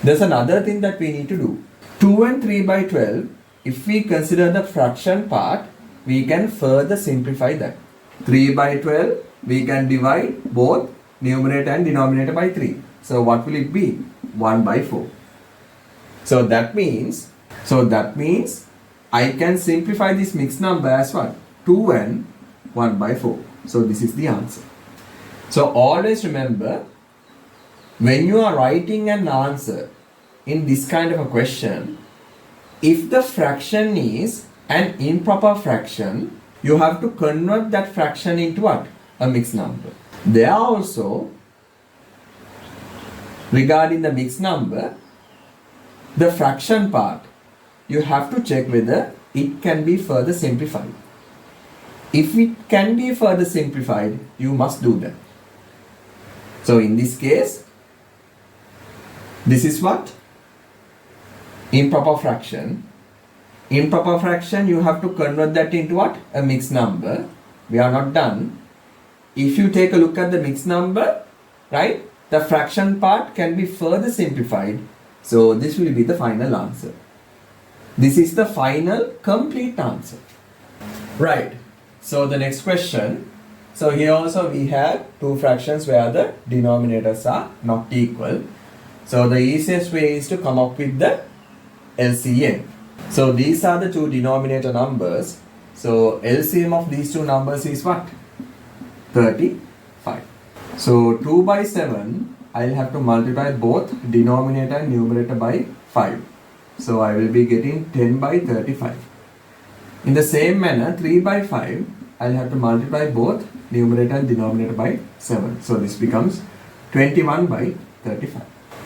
There's another thing that we need to do. 2 and 3 by 12, if we consider the fraction part, we can further simplify that. 3 by 12, we can divide both numerator and denominator by 3. So what will it be? 1 by 4. So that means I can simplify this mixed number as what? 2 and 1 by 4. So this is the answer. So always remember, when you are writing an answer in this kind of a question, if the fraction is an improper fraction, you have to convert that fraction into what? A mixed number. There also, regarding the mixed number, the fraction part, you have to check whether it can be further simplified. If it can be further simplified, you must do that. So in this case, this is what? Improper fraction. Improper fraction, you have to convert that into what? A mixed number. We are not done. If you take a look at the mixed number, right, the fraction part can be further simplified. So this will be the final answer. This is the final complete answer. Right. So the next question. So here also we have two fractions where the denominators are not equal. So the easiest way is to come up with the LCM. So these are the two denominator numbers. So LCM of these two numbers is what? 35. So 2 by 7, I'll have to multiply both denominator and numerator by 5. So I will be getting 10 by 35. In the same manner, 3 by 5, I'll have to multiply both numerator and denominator by 7. So this becomes 21 by 35.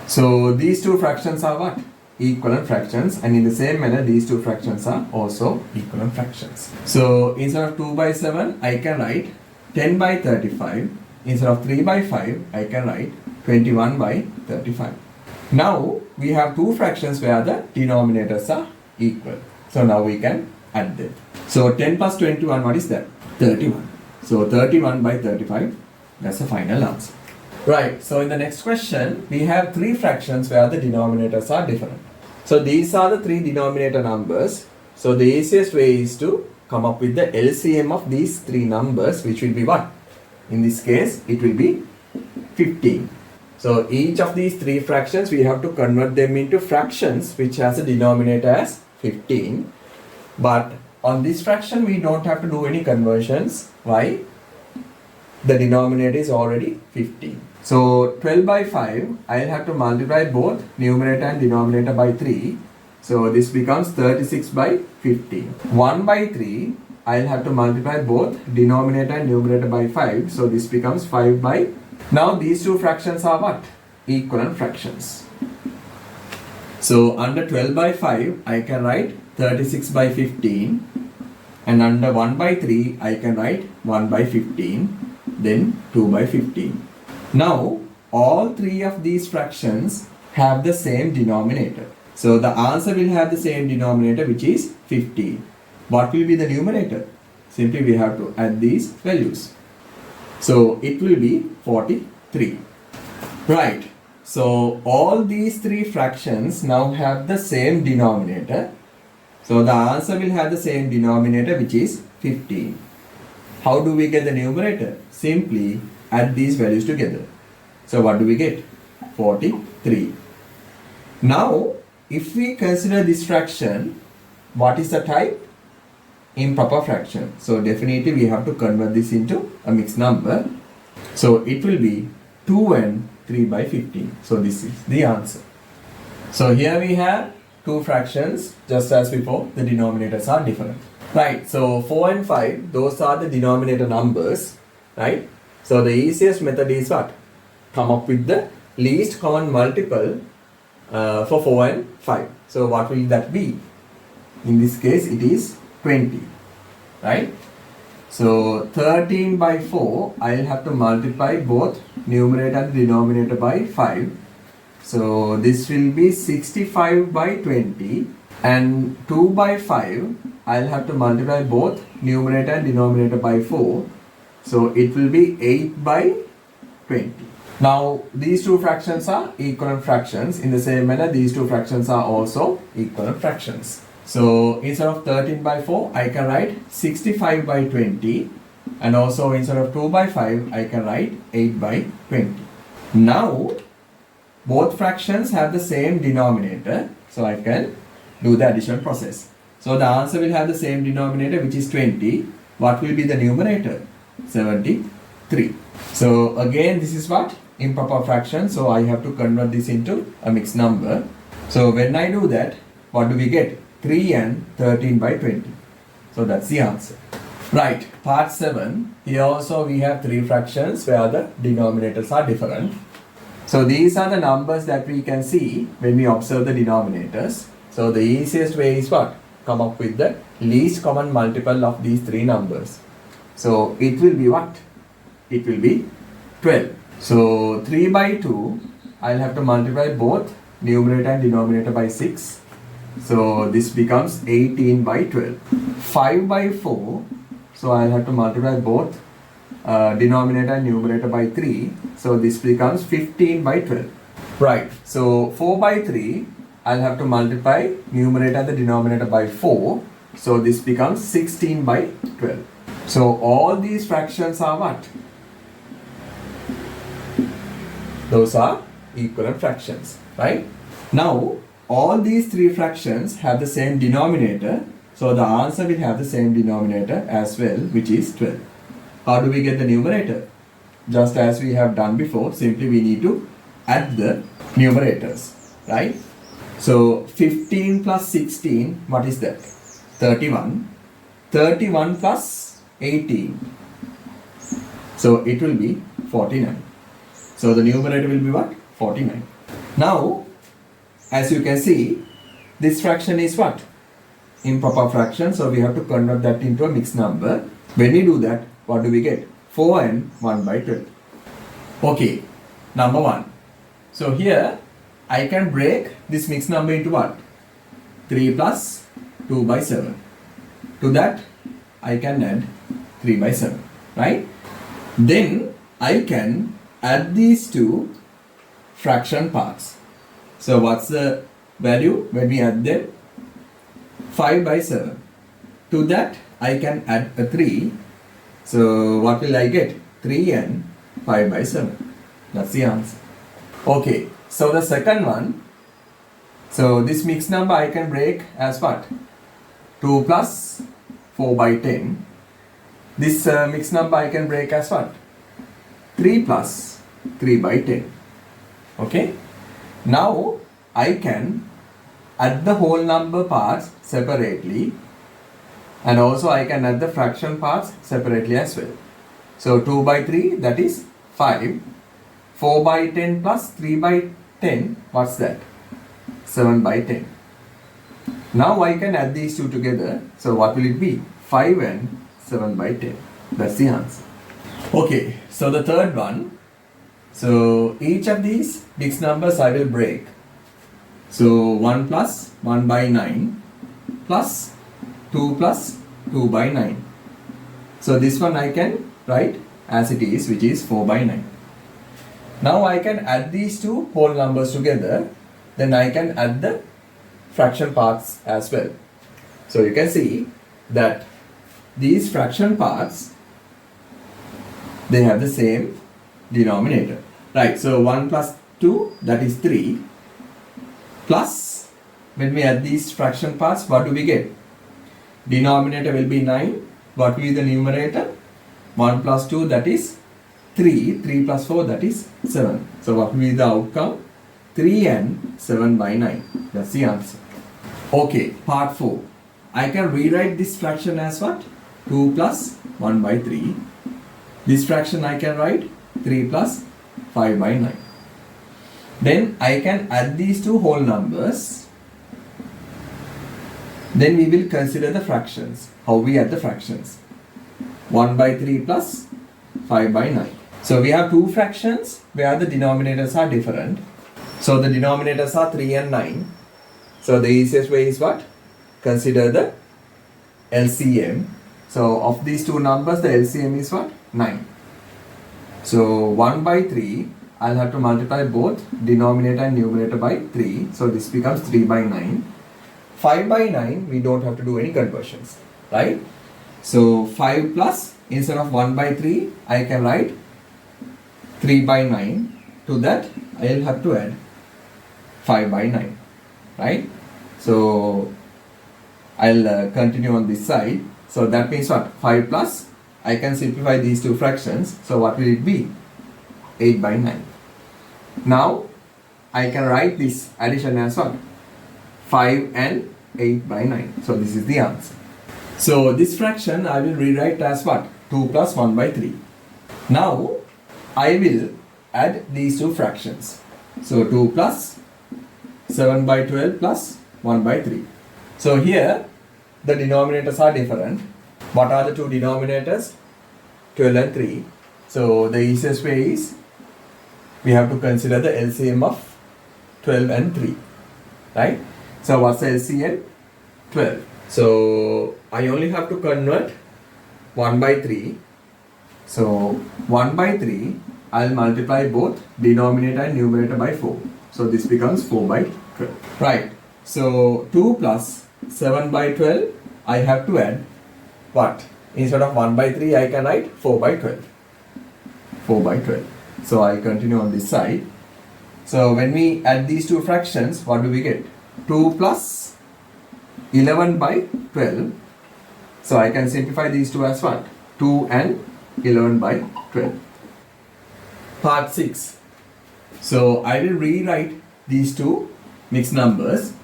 So these two fractions are what? Equivalent fractions, and in the same manner these two fractions are also equivalent fractions. So instead of 2 by 7, I can write 10 by 35. Instead of 3 by 5, I can write 21 by 35. Now we have two fractions where the denominators are equal. So now we can add them. So 10 plus 21, what is that? 31. So 31 by 35, that's the final answer. Right, so in the next question, we have three fractions where the denominators are different. So these are the three denominator numbers. So the easiest way is to come up with the LCM of these three numbers, which will be what? In this case, it will be 15. So each of these three fractions, we have to convert them into fractions which has a denominator as 15. But on this fraction, we don't have to do any conversions. Why? The denominator is already 15. So 12 by 5, I'll have to multiply both numerator and denominator by 3. So this becomes 36 by 15. 1 by 3, I'll have to multiply both denominator and numerator by 5. So this becomes 5 by. Now these two fractions are what? Equivalent fractions. So under 12 by 5, I can write 36 by 15. And under 1 by 3, I can write 1 by 15. Then 2 by 15. Now, all three of these fractions have the same denominator. So the answer will have the same denominator, which is 15. What will be the numerator? Simply we have to add these values. So it will be 43. Right. So all these three fractions now have the same denominator. So the answer will have the same denominator, which is 15. How do we get the numerator? Simply add these values together. So what do we get? 43. Now, if we consider this fraction, what is the type? Improper fraction. So definitely we have to convert this into a mixed number. So it will be 2 and 3 by 15. So this is the answer. So here we have two fractions, just as before, the denominators are different. Right, so 4 and 5, those are the denominator numbers, right? So the easiest method is what? Come up with the least common multiple for 4 and 5. So what will that be? In this case, it is 20, right? So 13 by 4, I'll have to multiply both numerator and denominator by 5. So this will be 65 by 20, and 2 by 5, I'll have to multiply both numerator and denominator by 4. So it will be 8 by 20. Now these two fractions are equivalent fractions. In the same manner, these two fractions are also equivalent fractions. So instead of 13 by 4, I can write 65 by 20. And also instead of 2 by 5, I can write 8 by 20. Now both fractions have the same denominator. So I can do the addition process. So the answer will have the same denominator, which is 20. What will be the numerator? 73. So again, this is what? Improper fraction. So I have to convert this into a mixed number. So when I do that, what do we get? 3 and 13 by 20. So that's the answer. Right, part 7. Here also we have 3 fractions where the denominators are different. So these are the numbers that we can see when we observe the denominators. So the easiest way is what? Come up with the least common multiple of these 3 numbers. So it will be what? It will be 12. So 3 by 2, I'll have to multiply both numerator and denominator by 6. So this becomes 18 by 12. 5 by 4, so I'll have to multiply both denominator and numerator by 3. So this becomes 15 by 12. Right, so 4 by 3, I'll have to multiply numerator and the denominator by 4. So this becomes 16 by 12. So all these fractions are what? Those are equivalent fractions, right? Now, all these 3 fractions have the same denominator. So the answer will have the same denominator as well, which is 12. How do we get the numerator? Just as we have done before, simply we need to add the numerators, right? So 15 plus 16, what is that? 31. 31 plus 18. So it will be 49. So the numerator will be what? 49. Now, as you can see, this fraction is what? Improper fraction. So we have to convert that into a mixed number. When we do that, what do we get? 4 and 1 by 12. Okay, number 1. So here, I can break this mixed number into what? 3 plus 2 by 7. To that, I can add 3 by 7, right? Then, I can add these two fraction parts. So what's the value when we add them? 5 by 7. To that, I can add a 3. So what will I get? 3 and 5 by 7. That's the answer. Okay, so the second one. So this mixed number I can break as what? 2 plus 4 by 10. This mixed number I can break as what? 3 plus 3 by 10. Okay. Now I can add the whole number parts separately, and also I can add the fraction parts separately as well. So 2 by 3, that is 5. 4 by 10 plus 3 by 10, what's that? 7 by 10. Now I can add these two together. So what will it be? 5 and 7 by 10. That's the answer. Okay, so the third one. So each of these mixed numbers I will break. So 1 plus 1 by 9 plus 2 plus 2 by 9. So this one I can write as it is, which is 4 by 9. Now I can add these two whole numbers together. Then I can add the fraction parts as well. So you can see that these fraction parts, they have the same denominator. Right, so 1 plus 2, that is 3. Plus, when we add these fraction parts, what do we get? Denominator will be 9. What will be the numerator? 1 plus 2, that is 3. 3 plus 4, that is 7. So what will be the outcome? 3 and 7 by 9. That's the answer. Okay, part 4. I can rewrite this fraction as what? 2 plus 1 by 3. This fraction I can write 3 plus 5 by 9. Then I can add these two whole numbers. Then we will consider the fractions. How we add the fractions. 1 by 3 plus 5 by 9. So we have two fractions where the denominators are different. So the denominators are 3 and 9. So the easiest way is what? Consider the LCM. So of these two numbers, the LCM is what? 9. So 1 by 3, I'll have to multiply both denominator and numerator by 3. So this becomes 3 by 9. 5 by 9, we don't have to do any conversions, right? So 5 plus, instead of 1 by 3, I can write 3 by 9. To that, I'll have to add 5 by 9, right? So I'll continue on this side. So that means what? 5 plus, I can simplify these two fractions. So what will it be? 8 by 9. Now I can write this addition as what? 5 and 8 by 9. So this is the answer. So this fraction I will rewrite as what? 2 plus 1 by 3. Now I will add these two fractions. So 2 plus 7 by 12 plus 1 by 3. So here the denominators are different. What are the two denominators? 12 and 3. So the easiest way is we have to consider the LCM of 12 and 3. Right? So what's the LCM? 12. So I only have to convert 1 by 3. So 1 by 3, I'll multiply both denominator and numerator by 4. So this becomes 4 by 12. Right. So 2 plus 7 by 12, I have to add what? Instead of 1 by 3, I can write 4 by 12. 4 by 12. So I continue on this side. So when we add these two fractions, what do we get? 2 plus 11 by 12. So I can simplify these two as what? 2 and 11 by 12. Part 6. So I will rewrite these two mixed numbers.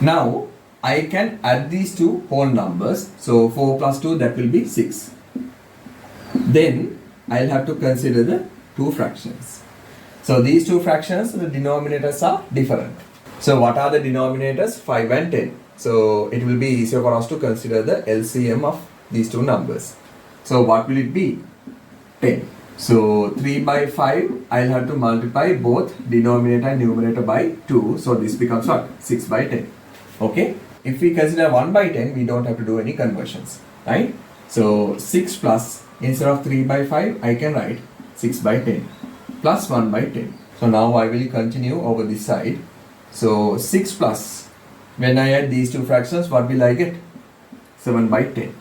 Now I can add these two whole numbers. So 4 plus 2, that will be 6. Then I'll have to consider the two fractions. So these two fractions, the denominators are different. So what are the denominators? 5 and 10. So it will be easier for us to consider the LCM of these two numbers. So what will it be? 10. So 3 by 5, I'll have to multiply both denominator and numerator by 2. So this becomes what? 6 by 10. Okay. If we consider 1 by 10, we don't have to do any conversions. Right? So 6 plus, instead of 3 by 5, I can write 6 by 10 plus 1 by 10. So now I will continue over this side. So 6 plus, when I add these two fractions, what will I get? 7 by 10.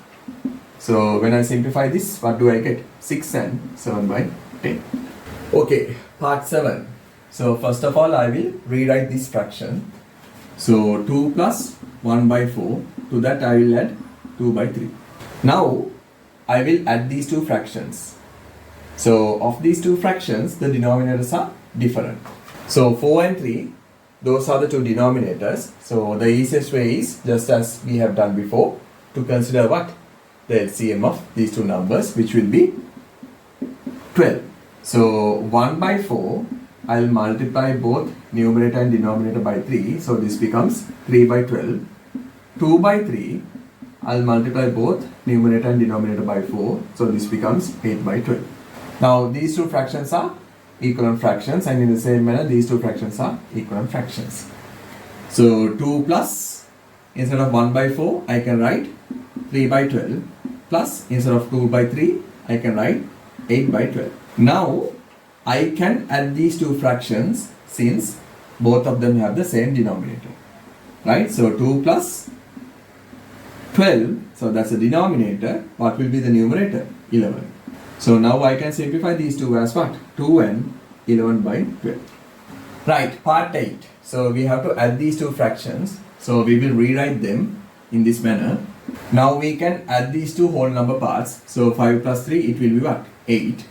So when I simplify this, what do I get? 6 and 7 by 10. Okay, part 7. So first of all, I will rewrite this fraction. So 2 plus 1 by 4. To that I will add 2 by 3. Now I will add these two fractions. So of these two fractions, the denominators are different. So 4 and 3, those are the two denominators. So the easiest way is, just as we have done before, to consider what? The LCM of these two numbers, which will be 12. So 1 by 4, I'll multiply both numerator and denominator by 3. So this becomes 3 by 12. 2 by 3, I'll multiply both numerator and denominator by 4. So this becomes 8 by 12. Now these two fractions are equivalent fractions, and in the same manner these two fractions are equivalent fractions. So 2 plus, instead of 1 by 4, I can write 3 by 12 plus, instead of 2 by 3, I can write 8 by 12. Now I can add these two fractions since both of them have the same denominator. Right? So 2 plus 12, so that's the denominator. What will be the numerator? 11. So now I can simplify these two as what? 2 and 11 by 12. Right, part 8. So we have to add these two fractions. So we will rewrite them in this manner. Now we can add these two whole number parts. So 5 plus 3, it will be what? 8.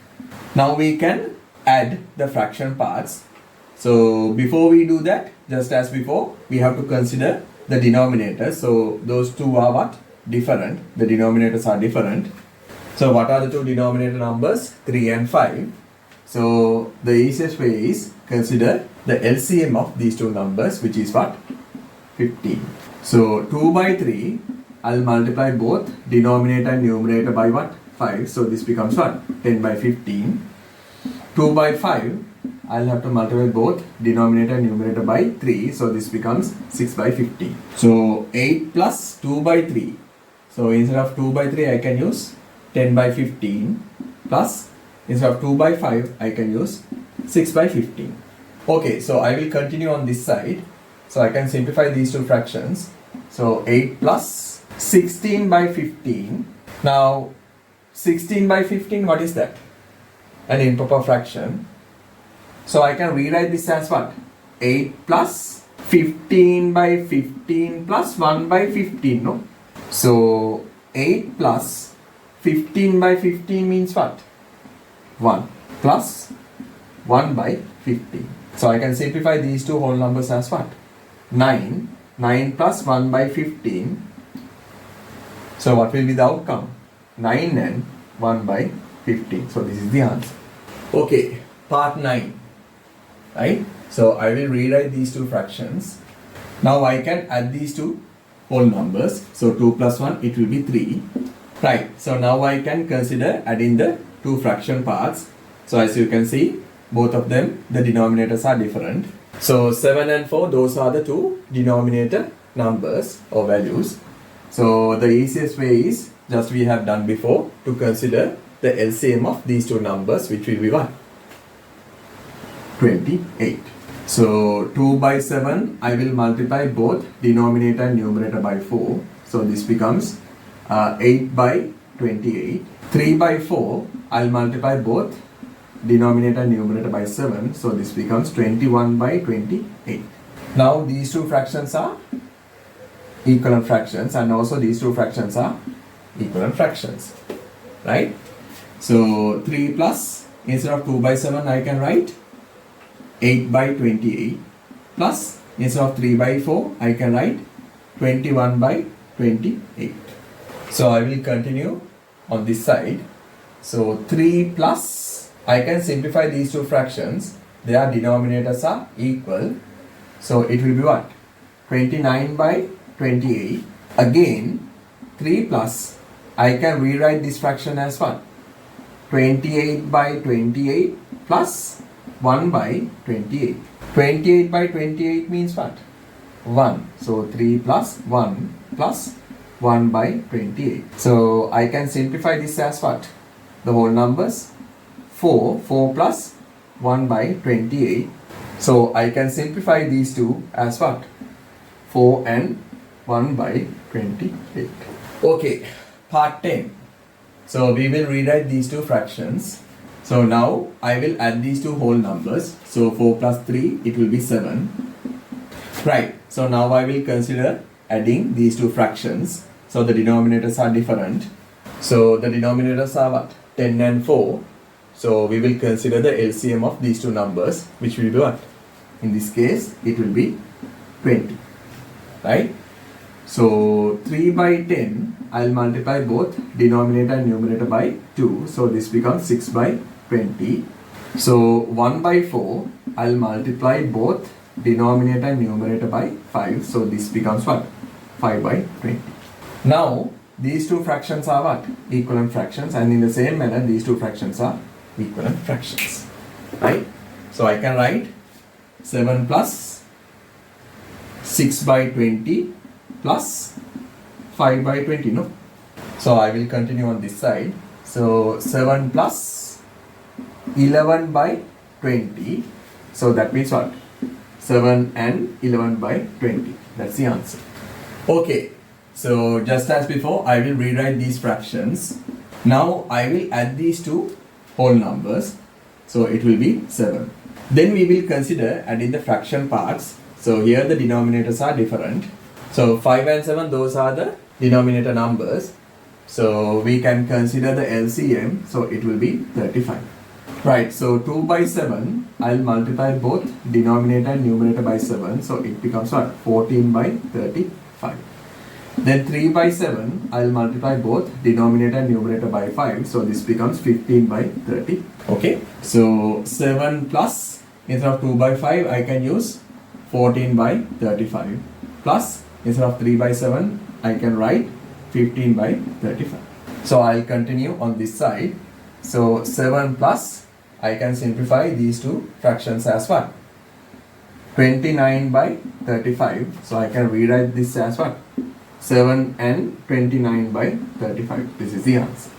Now we can add the fraction parts. So before we do that, just as before, we have to consider the denominators. So those two are what? Different. The denominators are different. So what are the two denominator numbers? 3 and 5. So the easiest way is consider the LCM of these two numbers, which is what? 15. So 2 by 3, I'll multiply both denominator and numerator by what? 5. So this becomes what? 10 by 15. 2 by 5, I'll have to multiply both denominator and numerator by 3. So this becomes 6 by 15. So 8 plus 2 by 3. So instead of 2 by 3, I can use 10 by 15 plus, instead of 2 by 5, I can use 6 by 15. Okay, so I will continue on this side. So I can simplify these two fractions. So 8 plus 16 by 15. Now 16 by 15, what is that? An improper fraction. So I can rewrite this as what? 8 plus 15 by 15 plus 1 by 15, no? So 8 plus 15 by 15 means what? 1 plus 1 by 15. So I can simplify these two whole numbers as what? 9. 9 plus 1 by 15. So what will be the outcome? 9 and 1 by 15. So this is the answer. Okay, part 9. Right? So I will rewrite these two fractions. Now I can add these two whole numbers. So 2 plus 1, it will be 3. Right. So now I can consider adding the two fraction parts. So as you can see, both of them, the denominators are different. So 7 and 4, those are the two denominator numbers or values. So the easiest way is just we have done before to consider the LCM of these two numbers, which will be what? 28. So 2 by 7, I will multiply both denominator and numerator by 4. So this becomes 8 by 28. 3 by 4, I'll multiply both denominator and numerator by 7. So this becomes 21 by 28. Now these two fractions are equivalent fractions, and also these two fractions are equivalent fractions. Right? So 3 plus, instead of 2 by 7, I can write 8 by 28 plus, instead of 3 by 4, I can write 21 by 28. So I will continue on this side. So 3 plus, I can simplify these two fractions. Their denominators are equal. So it will be what? 29 by 28. Again, 3 plus, I can rewrite this fraction as what? 28 by 28 plus 1 by 28. 28 by 28 means what? 1. So 3 plus 1 plus 1 by 28. So I can simplify this as what? The whole numbers. 4 plus 1 by 28. So I can simplify these two as what? 4 and 1 by 28. Okay, part 10. So we will rewrite these two fractions. So now I will add these two whole numbers. So 4 plus 3, it will be 7. Right, so now I will consider adding these two fractions. So the denominators are different. So the denominators are what? 10 and 4. So we will consider the LCM of these two numbers, which will be what? In this case, it will be 20. Right? So 3 by 10, I'll multiply both denominator and numerator by 2. So this becomes 6 by 20. So 1 by 4, I'll multiply both denominator and numerator by 5. So this becomes what? 5 by 20. Now these two fractions are what? Equivalent fractions, and in the same manner these two fractions are equivalent fractions. Right? So I can write 7 plus 6 by 20 plus 5 by 20, no? So I will continue on this side. So 7 plus 11 by 20. So that means what? 7 and 11 by 20. That's the answer. Okay. So just as before, I will rewrite these fractions. Now I will add these two whole numbers. So it will be 7. Then we will consider adding the fraction parts. So here the denominators are different. So 5 and 7, those are the denominator numbers. So we can consider the LCM. So it will be 35. Right, so 2 by 7, I'll multiply both denominator and numerator by 7. So it becomes what? 14 by 35. Then 3 by 7, I'll multiply both denominator and numerator by 5. So this becomes 15 by 30. Okay, so 7 plus, instead of 2 by 5, I can use 14 by 35. Plus, instead of 3 by 7, I can write 15 by 35. So I'll continue on this side. So 7 plus, I can simplify these two fractions as what? 29 by 35. So I can rewrite this as what? 7 and 29 by 35. This is the answer.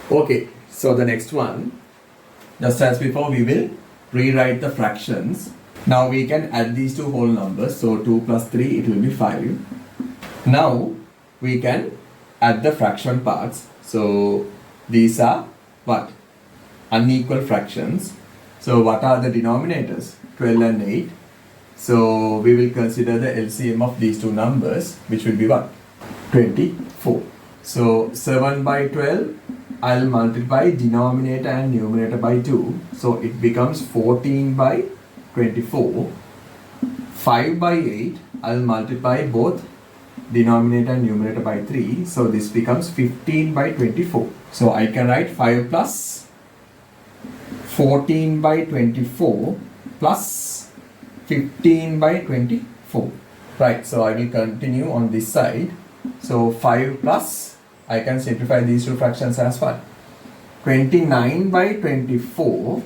Okay, so the next one, just as before, we will rewrite the fractions. Now we can add these two whole numbers. So 2 plus 3, it will be 5. Now we can add the fraction parts. So these are what? Unequal fractions. So what are the denominators? 12 and 8. So we will consider the LCM of these two numbers, which will be what? 24. So 7 by 12, I'll multiply denominator and numerator by 2. So it becomes 14 by 24. 5 by 8, I'll multiply both denominator and numerator by 3. So this becomes 15 by 24. So I can write 5 plus 14 by 24 plus 15 by 24. Right, so I will continue on this side. So 5 plus, I can simplify these two fractions as what? 29 by 24.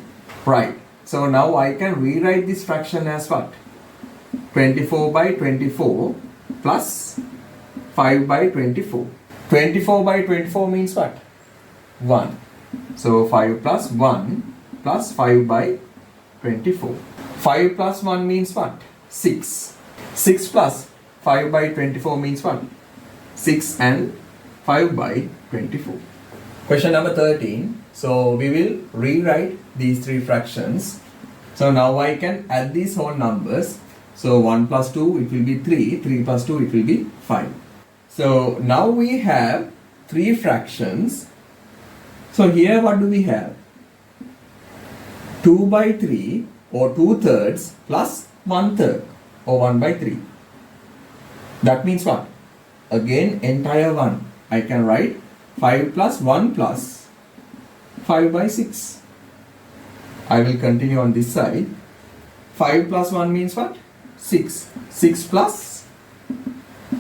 Right, so now I can rewrite this fraction as what? 24 by 24 plus 5 by 24. 24 by 24 means what? 1. So 5 plus 1 plus 5 by 24. 5 plus 1 means what? 6. 6 plus 5 by 24 means what? 6 and 5 by 24. Question number 13. So we will rewrite these three fractions. So now I can add these whole numbers. So 1 plus 2 it will be 3, 3 plus 2 it will be 5. So now we have three fractions. So here what do we have? 2 by 3 or 2/3 plus 1/3 or 1 by 3. That means what? Again entire one. I can write 5 plus 1 plus 5 by 6. I will continue on this side. 5 plus 1 means what? 6. 6 plus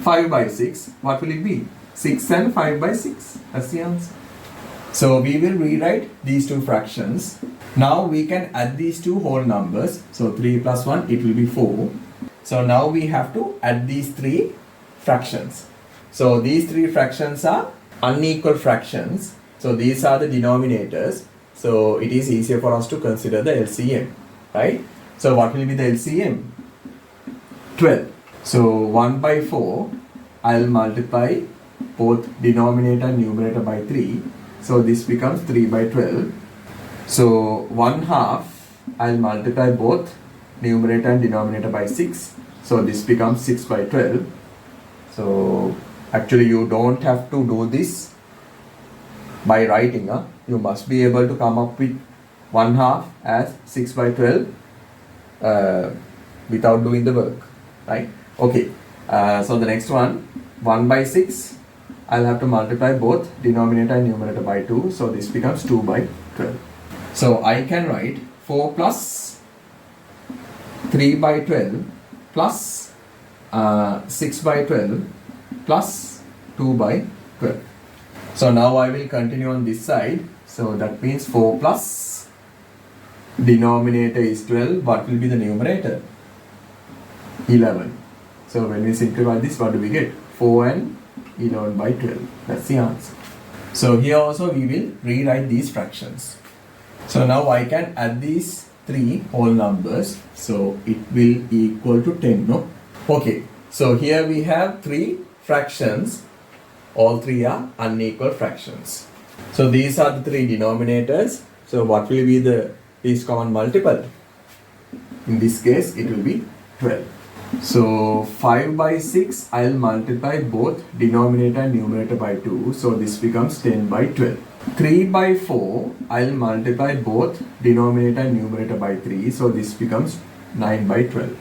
5 by 6. What will it be? 6 and 5 by 6. That's the answer. So we will rewrite these two fractions. Now we can add these two whole numbers. So 3 plus 1 it will be 4. So now we have to add these three fractions. So these three fractions are unequal fractions. So these are the denominators. So it is easier for us to consider the LCM, right? So what will be the LCM? 12. So 1 by 4, I'll multiply both denominator and numerator by 3. So this becomes 3 by 12. So 1/2, I'll multiply both numerator and denominator by 6. So this becomes 6 by 12. So actually you don't have to do this by writing. You must be able to come up with 1/2 as 6 by 12 without doing the work, right? Okay, so the next one, 1 by 6, I'll have to multiply both denominator and numerator by 2. So this becomes 2 by 12. So I can write 4 plus 3 by 12 plus 6 by 12 plus 2 by 12. So now I will continue on this side. So that means 4 plus denominator is 12. What will be the numerator? 11. So when we simplify this, what do we get? 4 and 11 by 12. That's the answer. So here also we will rewrite these fractions. So now I can add these three whole numbers. So it will equal to 10, no? Okay. So here we have three fractions. All three are unequal fractions. So these are the three denominators. So what will be the least common multiple? In this case, it will be 12. So 5 by 6, I'll multiply both denominator and numerator by 2. So this becomes 10 by 12. 3 by 4, I'll multiply both denominator and numerator by 3. So this becomes 9 by 12.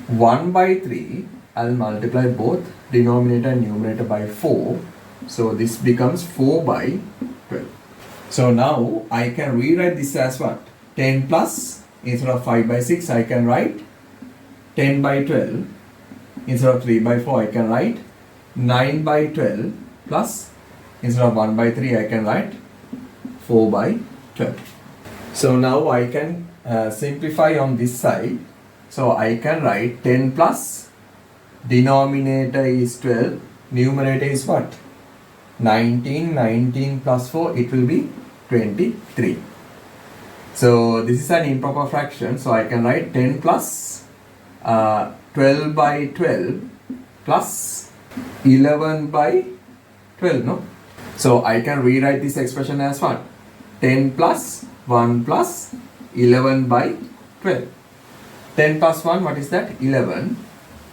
1 by 3, I'll multiply both denominator and numerator by 4. So this becomes 4 by 12. So now I can rewrite this as what? 10 plus, instead of 5 by 6, I can write 10 by 12. Instead of 3 by 4, I can write 9 by 12 plus, instead of 1 by 3, I can write 4 by 12. So now I can simplify on this side. So I can write 10 plus denominator is 12, numerator is what? 19, 19 plus 4, it will be 23. So this is an improper fraction. So I can write 10 plus 12 by 12 plus 11 by 12, no? So I can rewrite this expression as what? 10 plus 1 plus 11 by 12. 10 plus 1, what is that? 11.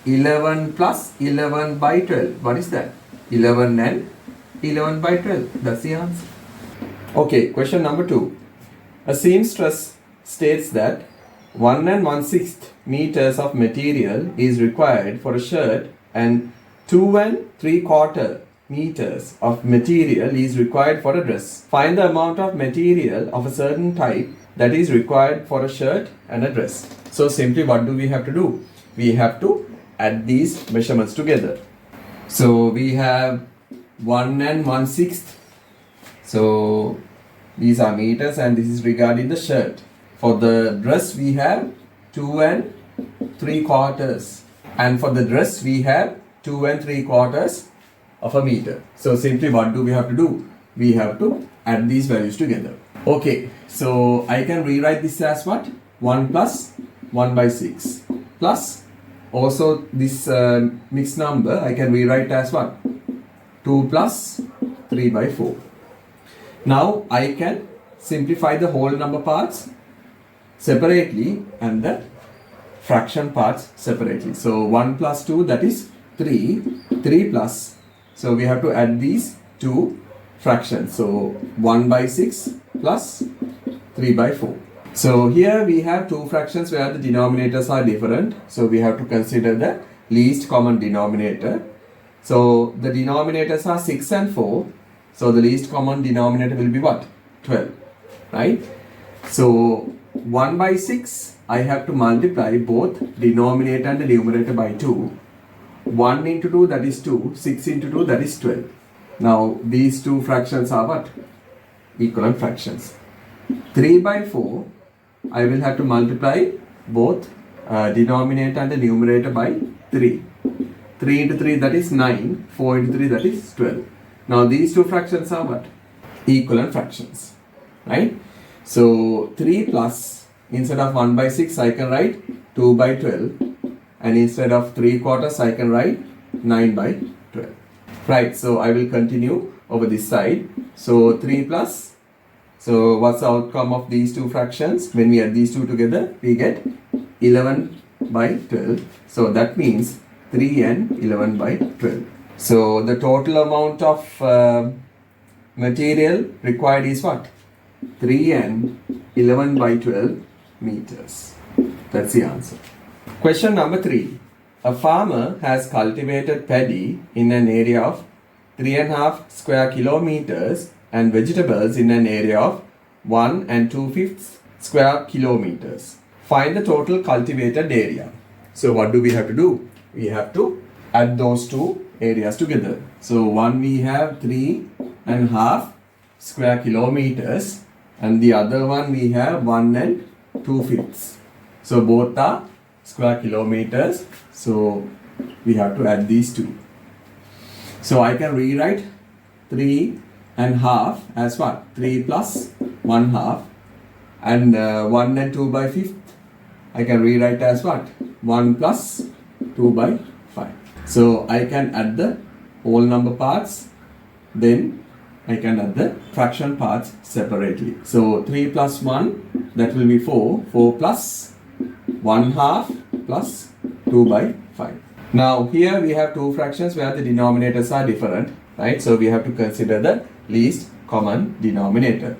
11 plus 11 by 12, what is that? 11 and 11 by 12. That's the answer. Okay, question number 2. A seamstress states that 1 1/6 meters of material is required for a shirt and 2 3/4 meters of material is required for a dress. Find the amount of material of a certain type that is required for a shirt and a dress. So simply what do we have to do? We have to add these measurements together. So we have 1 and 1/6. So these are meters and this is regarding the shirt. For the dress we have 2 and 3/4. And for the dress we have 2 and 3/4 of a meter. So simply what do we have to do? We have to add these values together. Okay, so I can rewrite this as what? 1 plus 1/6 plus also this mixed number I can rewrite as what? 2 plus 3/4. Now I can simplify the whole number parts separately and the fraction parts separately. So 1 plus 2, that is 3. 3 plus, so we have to add these two fractions. So 1/6 plus 3/4. So here we have two fractions where the denominators are different. So we have to consider the least common denominator. So the denominators are 6 and 4. So the least common denominator will be what? 12, right? So 1/6, I have to multiply both denominator and the numerator by 2. 1 into 2, that is 2. 6 into 2, that is 12. Now these two fractions are what? Equivalent fractions. 3/4, I will have to multiply both denominator and the numerator by 3. 3 into 3, that is 9. 4 into 3, that is 12. Now these two fractions are what? Equivalent fractions, right? So 3 plus, instead of 1/6 I can write 2/12, and instead of 3/4 I can write 9/12. Right, so I will continue over this side. So 3 plus, so what's the outcome of these two fractions? When we add these two together, we get 11/12. So that means 3 and 11/12. So the total amount of material required is what? 3 and 11/12 meters. That's the answer. Question number 3. A farmer has cultivated paddy in an area of 3.5 square kilometers and vegetables in an area of 1 2/5 square kilometers. Find the total cultivated area. So what do we have to do? We have to add those two areas together. So one we have 3.5 square kilometers and the other one we have 1 2/5. So both are square kilometers. So we have to add these two. So I can rewrite 3.5 as what? 3 plus 1/2, and 1 2/5 I can rewrite as what? 1 plus 2/5. So I can add the whole number parts, then I can add the fraction parts separately. So 3 plus 1, that will be 4. 4 plus 1/2 plus 2/5. Now here we have two fractions where the denominators are different, right? So we have to consider the least common denominator.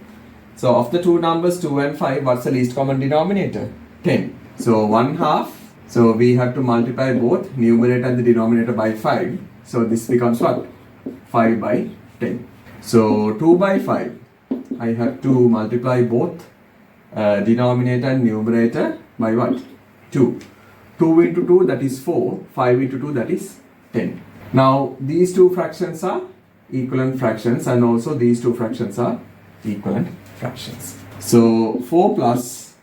So of the two numbers 2 and 5, what's the least common denominator? 10. So 1/2. So we have to multiply both numerator and the denominator by 5. So this becomes what? 5/10. So 2/5, I have to multiply both denominator and numerator by what? 2. 2 into 2, that is 4. 5 into 2, that is 10. Now these two fractions are equivalent fractions, and also these two fractions are equivalent fractions. So 4 plus,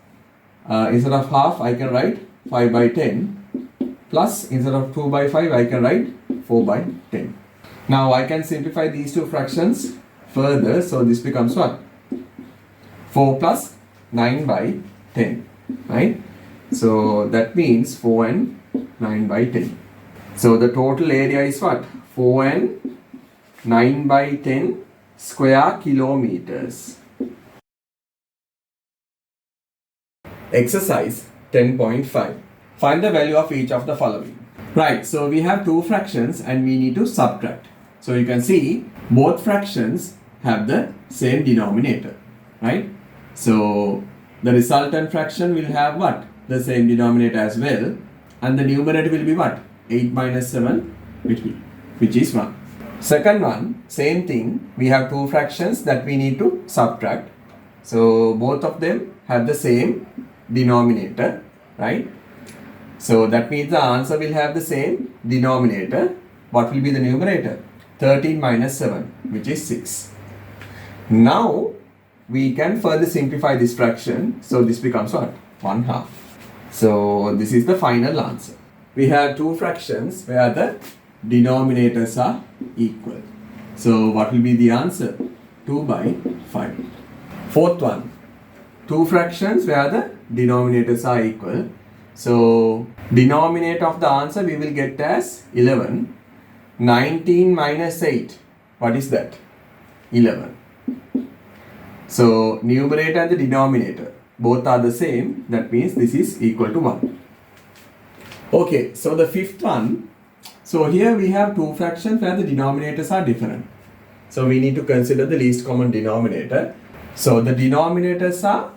instead of half I can write 5/10, plus instead of 2/5 I can write 4/10. Now I can simplify these two fractions further. So this becomes what? 4 plus 9/10, right? So that means 4 and 9/10. So the total area is what? 4 and 9/10 square kilometers. Exercise 10.5. Find the value of each of the following. Right, so we have two fractions and we need to subtract. So you can see both fractions have the same denominator, right? So the resultant fraction will have what? The same denominator as well, and the numerator will be what? 8 minus 7, which will which is 1. Second one, same thing. We have two fractions that we need to subtract. So both of them have the same denominator, right? So that means the answer will have the same denominator. What will be the numerator? 13 minus 7, which is 6. Now we can further simplify this fraction. So this becomes what? 1/2. So this is the final answer. We have two fractions where the denominators are equal. So what will be the answer? 2 by 5. Fourth one, two fractions where the denominators are equal. So denominator of the answer we will get as 11. 19 minus 8, what is that? 11. So numerator and the denominator both are the same. That means this is equal to 1. Okay, so the fifth one. So here we have two fractions where the denominators are different. So we need to consider the least common denominator. So the denominators are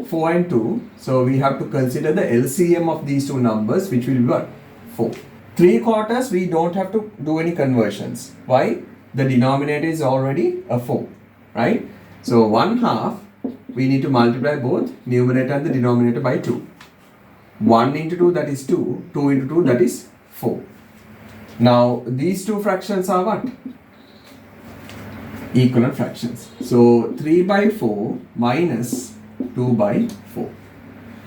4 and 2. So we have to consider the LCM of these two numbers, which will be what? 4. 3/4 we don't have to do any conversions. Why? The denominator is already a 4, right? So 1/2 we need to multiply both numerator and the denominator by 2. 1 into 2, that is 2. 2 into 2, that is 4. Now these two fractions are what? Equivalent fractions. So 3 by 4 minus 2 by 4.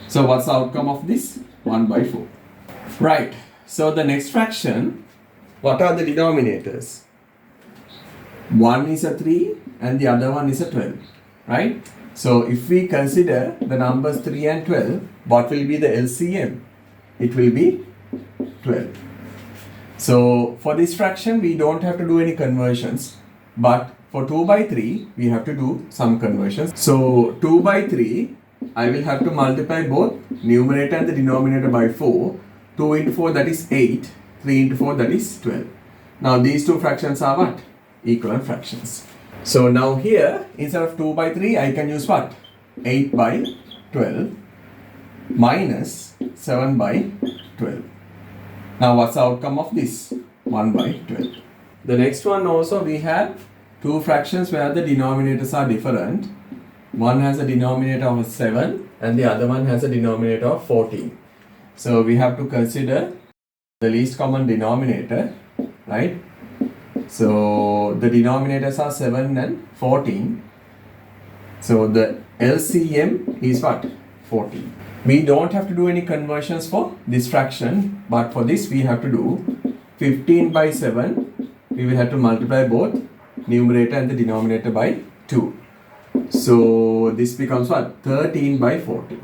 So what's the outcome of this? 1 by 4. Right. So the next fraction, what are the denominators? One is a 3 and the other one is a 12, right? So if we consider the numbers 3 and 12, what will be the LCM? It will be 12. So for this fraction, we don't have to do any conversions, but for 2 by 3, we have to do some conversions. So 2 by 3, I will have to multiply both numerator and the denominator by 4. 2 into 4, that is 8. 3 into 4, that is 12. Now these two fractions are what? Equivalent fractions. So now here, instead of 2 by 3, I can use what? 8 by 12 minus 7 by 12. Now what's the outcome of this? 1 by 12. The next one also, we have two fractions where the denominators are different. One has a denominator of 7 and the other one has a denominator of 14. So we have to consider the least common denominator, right? So the denominators are 7 and 14. So the LCM is what? 14. We don't have to do any conversions for this fraction, but for this we have to do 15 by 7. We will have to multiply both numerator and the denominator by 2. So this becomes what? 13 by 14.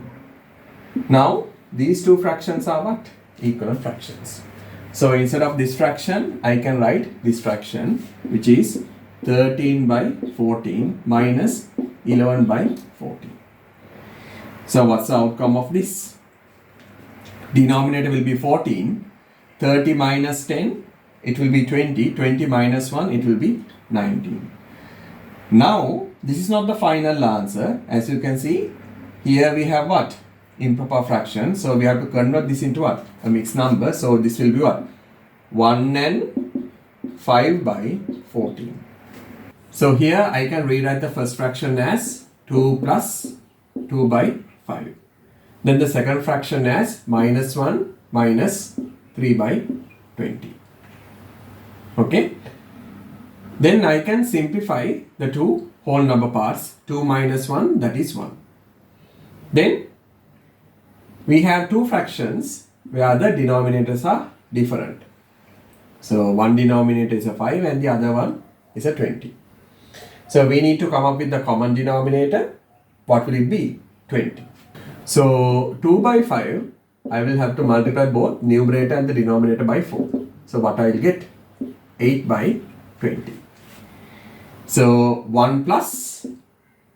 Now these two fractions are what? Equivalent fractions. So instead of this fraction, I can write this fraction, which is 13 by 14 minus 11 by 14. So what's the outcome of this? Denominator will be 14. 30 minus 10, it will be 20. 20 minus 1, it will be 19. Now, this is not the final answer. As you can see, here we have what? Improper fraction. So we have to convert this into what? A mixed number. So this will be what? 1 and 5 by 14. So here I can rewrite the first fraction as 2 plus 2 by 5. Then the second fraction as minus 1 minus 3 by 20. Okay. Then I can simplify the two whole number parts. 2 minus 1, that is 1. Then we have two fractions where the denominators are different. So one denominator is a 5 and the other one is a 20. So we need to come up with the common denominator. What will it be? 20. So 2 by 5, I will have to multiply both numerator and the denominator by 4. So what I will get? 8 by 20. So 1 plus,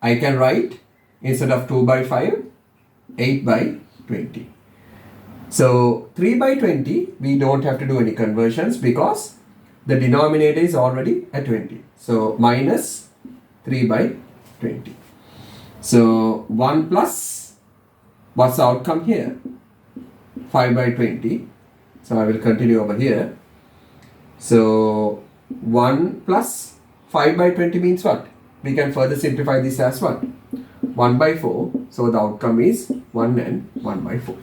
I can write instead of 2 by 5, 8 by 20. So 3 by 20, we don't have to do any conversions because the denominator is already at 20. So minus 3 by 20. So 1 plus, what's the outcome here? 5 by 20. So I will continue over here. So 1 plus 5 by 20 means what? We can further simplify this as what? 1 by 4. So the outcome is 1 and 1 by 4.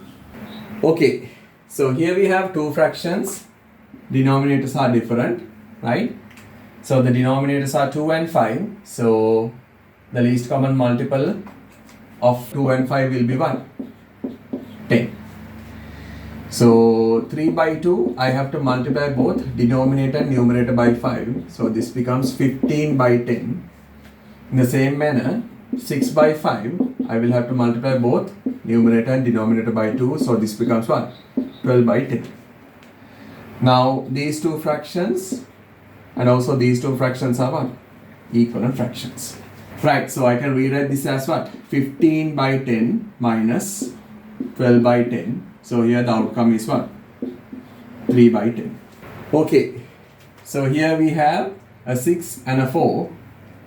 Okay. So here we have two fractions. Denominators are different, right? So the denominators are 2 and 5. So the least common multiple of 2 and 5 will be what? 10. So 3 by 2, I have to multiply both denominator and numerator by 5. So this becomes 15 by 10. In the same manner, 6 by 5, I will have to multiply both numerator and denominator by 2. So this becomes what? 12 by 10. Now these two fractions and also these two fractions are what? Equivalent fractions. Right, so I can rewrite this as what? 15 by 10 minus 12 by 10. So here the outcome is what? 3 by 10. Okay, so here we have a 6 and a 4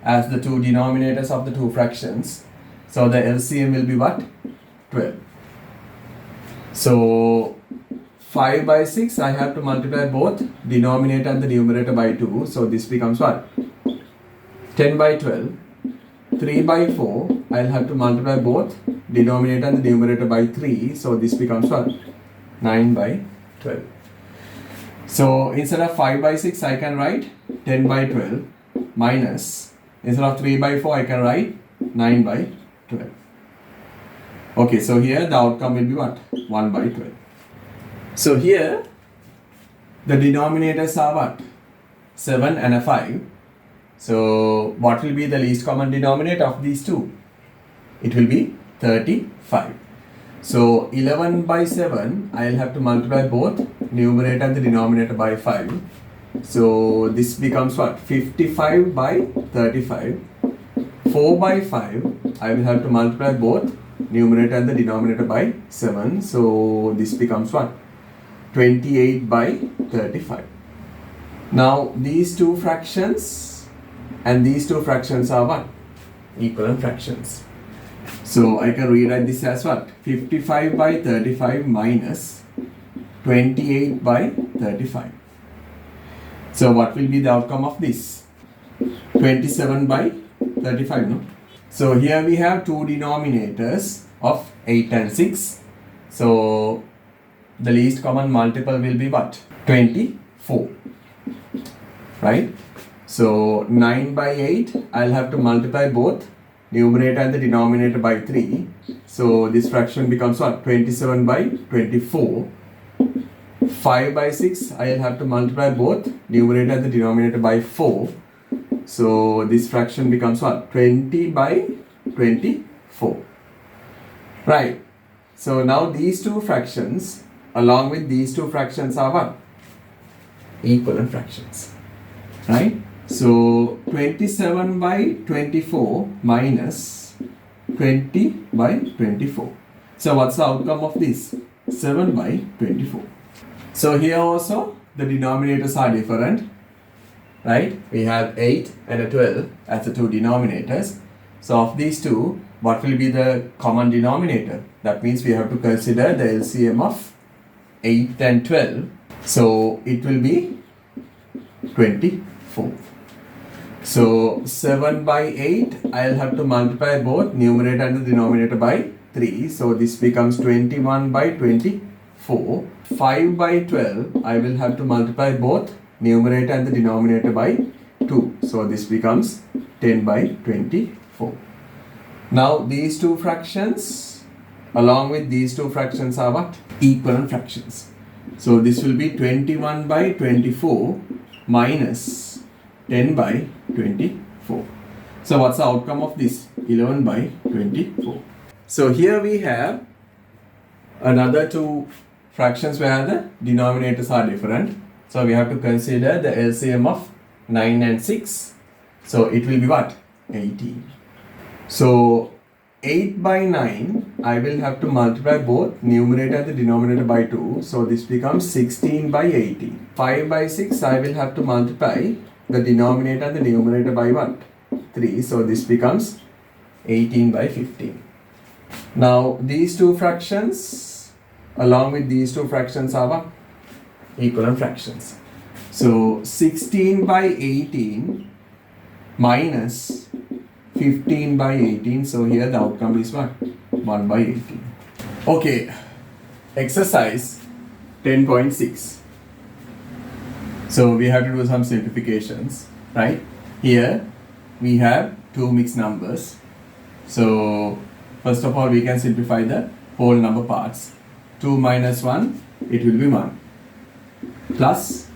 as the two denominators of the two fractions. So the LCM will be what? 12. So 5 by 6, I have to multiply both denominator and the numerator by 2. So this becomes what? 10 by 12. 3 by 4, I'll have to multiply both denominator and the numerator by 3. So this becomes what? 9 by 12. So instead of 5 by 6, I can write 10 by 12 minus, instead of 3 by 4, I can write 9 by 12. Okay, so here the outcome will be what? 1 by 12. So here the denominators are what? 7 and a 5. So what will be the least common denominator of these two? It will be 35. So 11 by 7, I will have to multiply both numerator and the denominator by 5. So this becomes what? 55 by 35. 4 by 5, I will have to multiply both numerator and the denominator by 7. So this becomes what? 28 by 35. Now these two fractions and these two fractions are what? Equivalent fractions. So I can rewrite this as what? 55 by 35 minus 28 by 35. So what will be the outcome of this? 27 by 35, no? So here we have two denominators of 8 and 6. So the least common multiple will be what? 24. Right? So 9 by 8, I'll have to multiply both numerator and the denominator by 3. So this fraction becomes what? 27 by 24. 5 by 6, I'll have to multiply both numerator and the denominator by 4. So this fraction becomes what? 20 by 24. Right. So now these two fractions along with these two fractions are what? Equivalent fractions. Right? So 27 by 24 minus 20 by 24. So what's the outcome of this? 7 by 24. So here also the denominators are different. Right? We have 8 and a 12 as the two denominators. So of these two, what will be the common denominator? That means we have to consider the LCM of 8 and 12. So it will be 24. So 7 by 8, I'll have to multiply both numerator and the denominator by 3. So this becomes 21 by 24. 5 by 12, I will have to multiply both numerator and the denominator by 2. So this becomes 10 by 24. Now these two fractions along with these two fractions are what? Equivalent fractions. So this will be 21 by 24 minus 10 by 24. So what's the outcome of this? 11 by 24. So here we have another two fractions where the denominators are different. So we have to consider the LCM of 9 and 6. So it will be what? 18. So 8 by 9, I will have to multiply both numerator and the denominator by 2. So this becomes 16 by 18. 5 by 6, I will have to multiply the denominator and the numerator by what? 3. So this becomes 18 by 15. Now these two fractions along with these two fractions are what? Equivalent fractions. So 16 by 18 minus 15 by 18. So here the outcome is what? 1 by 18. Okay, exercise 10.6. So we have to do some simplifications, right? Here we have two mixed numbers. So first of all, we can simplify the whole number parts. 2 minus 1, it will be 1. Plus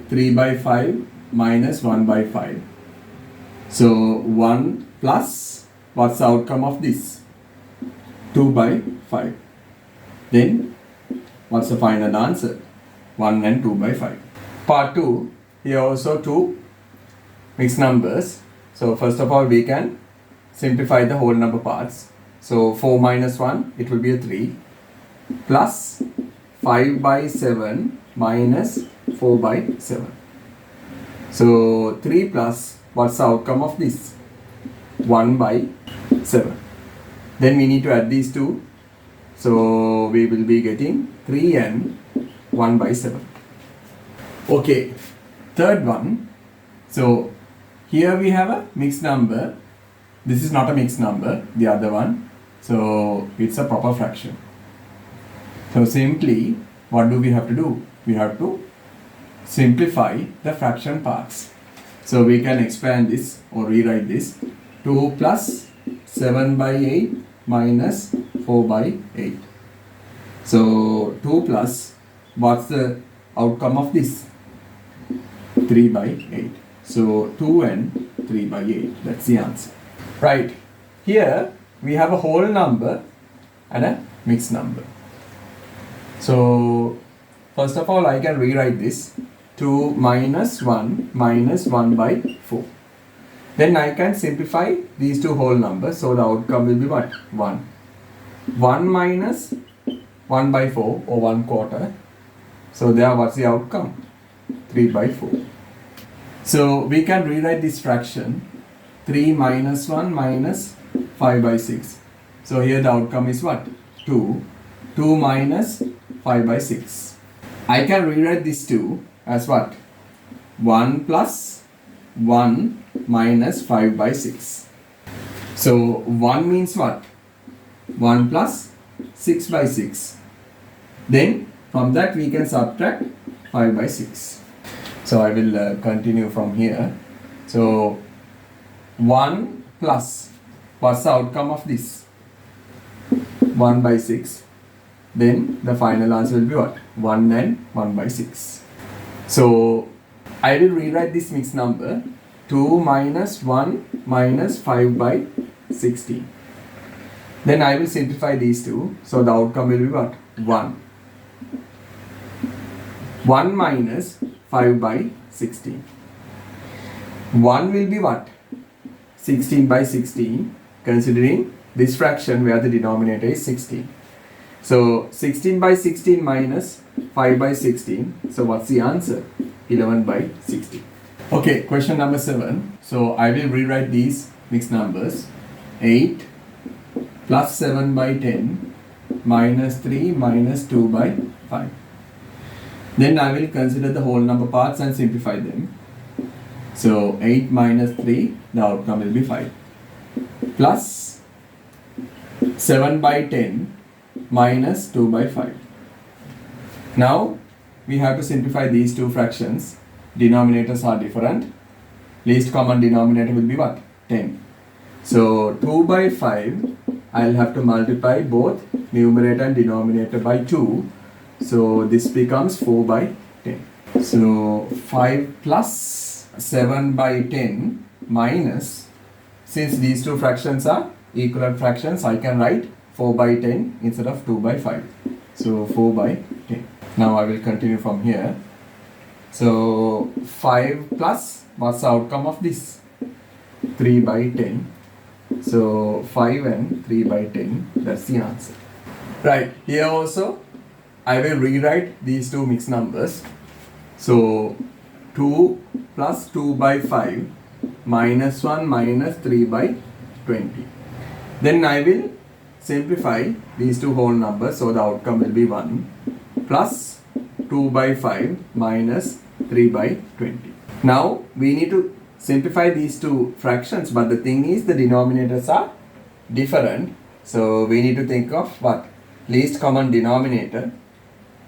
3 by 5 minus 1 by 5. So 1 plus, what's the outcome of this? 2 by 5. Then what's the final answer? 1 and 2 by 5. Part 2, here also two mixed numbers. So first of all, we can simplify the whole number parts. So 4 minus 1, it will be a 3. Plus 5 by 7 minus 4 by 7. So 3 plus, what's the outcome of this? 1 by 7. Then we need to add these two. So we will be getting 3 and 1 by 7. Okay, third one. So here we have a mixed number. This is not a mixed number, the other one. So it's a proper fraction. So simply, what do we have to do? We have to simplify the fraction parts. So we can expand this or rewrite this. 2 plus 7 by 8 minus 4 by 8. So 2 plus, what's the outcome of this? 3 by 8. So 2 and 3 by 8. That's the answer. Right. Here we have a whole number and a mixed number. So first of all, I can rewrite this. 2 minus 1 by 4. Then I can simplify these two whole numbers. So the outcome will be what? 1. 1 minus 1 by 4 or 1 quarter. So there, what's the outcome? 3 by 4. So we can rewrite this fraction. 3 minus 1 minus 5 by 6. So here the outcome is what? 2. 2 minus 5 by 6. I can rewrite this 2 as what? 1 plus 1 minus 5 by 6. So 1 means what? 1 plus 6 by 6. Then from that we can subtract 5 by 6. So I will continue from here. So 1 plus, what's the outcome of this? 1 by 6. Then the final answer will be what? 1 and 1 by 6. So I will rewrite this mixed number. 2 minus 1 minus 5 by 16. Then I will simplify these two. So the outcome will be what? 1. 1 minus 5 by 16. 1 will be what? 16 by 16, considering this fraction where the denominator is 16. So 16 by 16 minus 5 by 16. So what's the answer? 11 by 16. Okay, question number 7. So I will rewrite these mixed numbers. 8 plus 7 by 10 minus 3 minus 2 by 5. Then I will consider the whole number parts and simplify them. So 8 minus 3, the outcome will be 5. Plus 7 by 10 minus 2 by 5. Now we have to simplify these two fractions. Denominators are different. Least common denominator will be what? 10. So 2 by 5, I'll have to multiply both numerator and denominator by 2. So this becomes 4 by 10. So 5 plus 7 by 10 minus, since these two fractions are equivalent fractions, I can write 4 by 10 instead of 2 by 5. So 4 by 10. Now I will continue from here. So 5 plus, what's the outcome of this? 3 by 10. So 5 and 3 by 10, that's the answer. Right, here also I will rewrite these two mixed numbers. So 2 plus 2 by 5 minus 1 minus 3 by 20. Then I will simplify these two whole numbers. So the outcome will be 1 plus 2 by 5 minus 3 by 20. Now we need to simplify these two fractions, but the thing is the denominators are different. So we need to think of what? Least common denominator.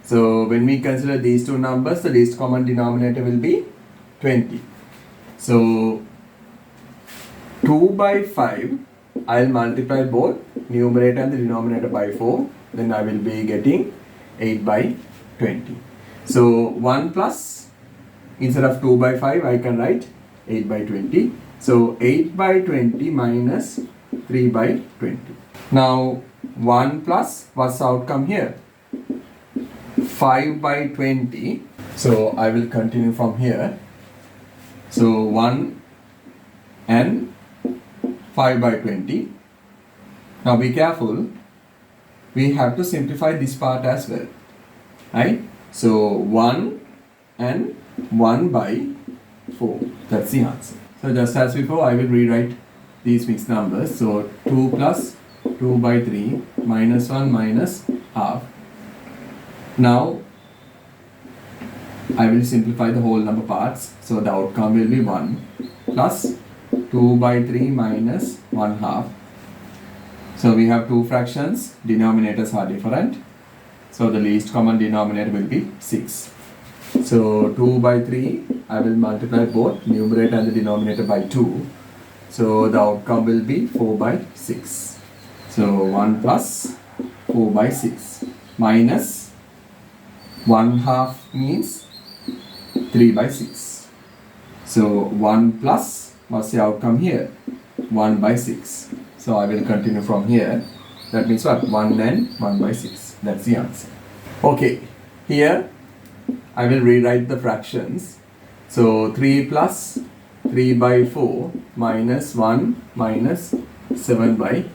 So when we consider these two numbers, the least common denominator will be 20. So 2 by 5, I'll multiply both numerator and the denominator by 4. Then I will be getting 8 by 20. So 1 plus, instead of 2 by 5, I can write 8 by 20. So 8 by 20 minus 3 by 20. Now 1 plus, what's the outcome here? 5 by 20. So I will continue from here. So 1 and 5 by 20. Now be careful. We have to simplify this part as well. Right? So 1 and 1 by 4. That's the answer. So just as before, I will rewrite these mixed numbers. So 2 plus 2 by 3 minus 1 minus half. Now I will simplify the whole number parts. So the outcome will be 1 plus 2 by 3 minus 1 half. So we have two fractions. Denominators are different. So the least common denominator will be 6. So 2 by 3, I will multiply both numerator and the denominator by 2. So the outcome will be 4 by 6. So 1 plus 4 by 6 minus 1 half means 3 by 6. So 1 plus, what's the outcome here? 1 by 6. So I will continue from here. That means what? 1 and 1 by 6. That's the answer. Okay, here I will rewrite the fractions. So 3 plus 3 by 4 minus 1 minus 7 by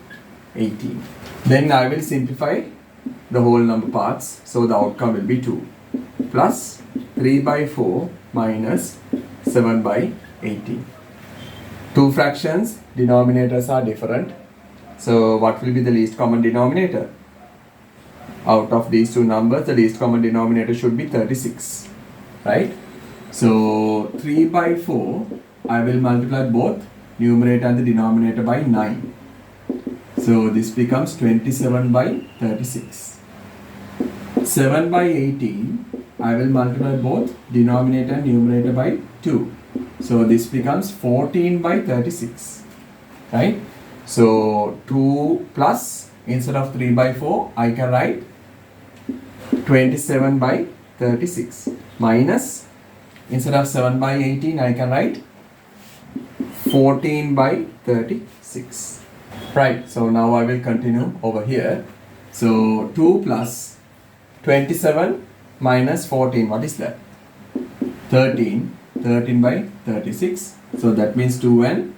18. Then I will simplify the whole number parts. So the outcome will be 2 plus 3 by 4 minus 7 by 18. Two fractions, denominators are different. So what will be the least common denominator? Out of these two numbers, the least common denominator should be 36. Right? So 3 by 4, I will multiply both numerator and the denominator by 9. So this becomes 27 by 36. 7 by 18, I will multiply both denominator and numerator by 2. So this becomes 14 by 36. Right? So 2 plus, instead of 3 by 4, I can write 27 by 36 minus, instead of 7 by 18, I can write 14 by 36. Right, so now I will continue over here. So 2 plus 27 minus 14, what is that? 13. 13 by 36. So that means 2 and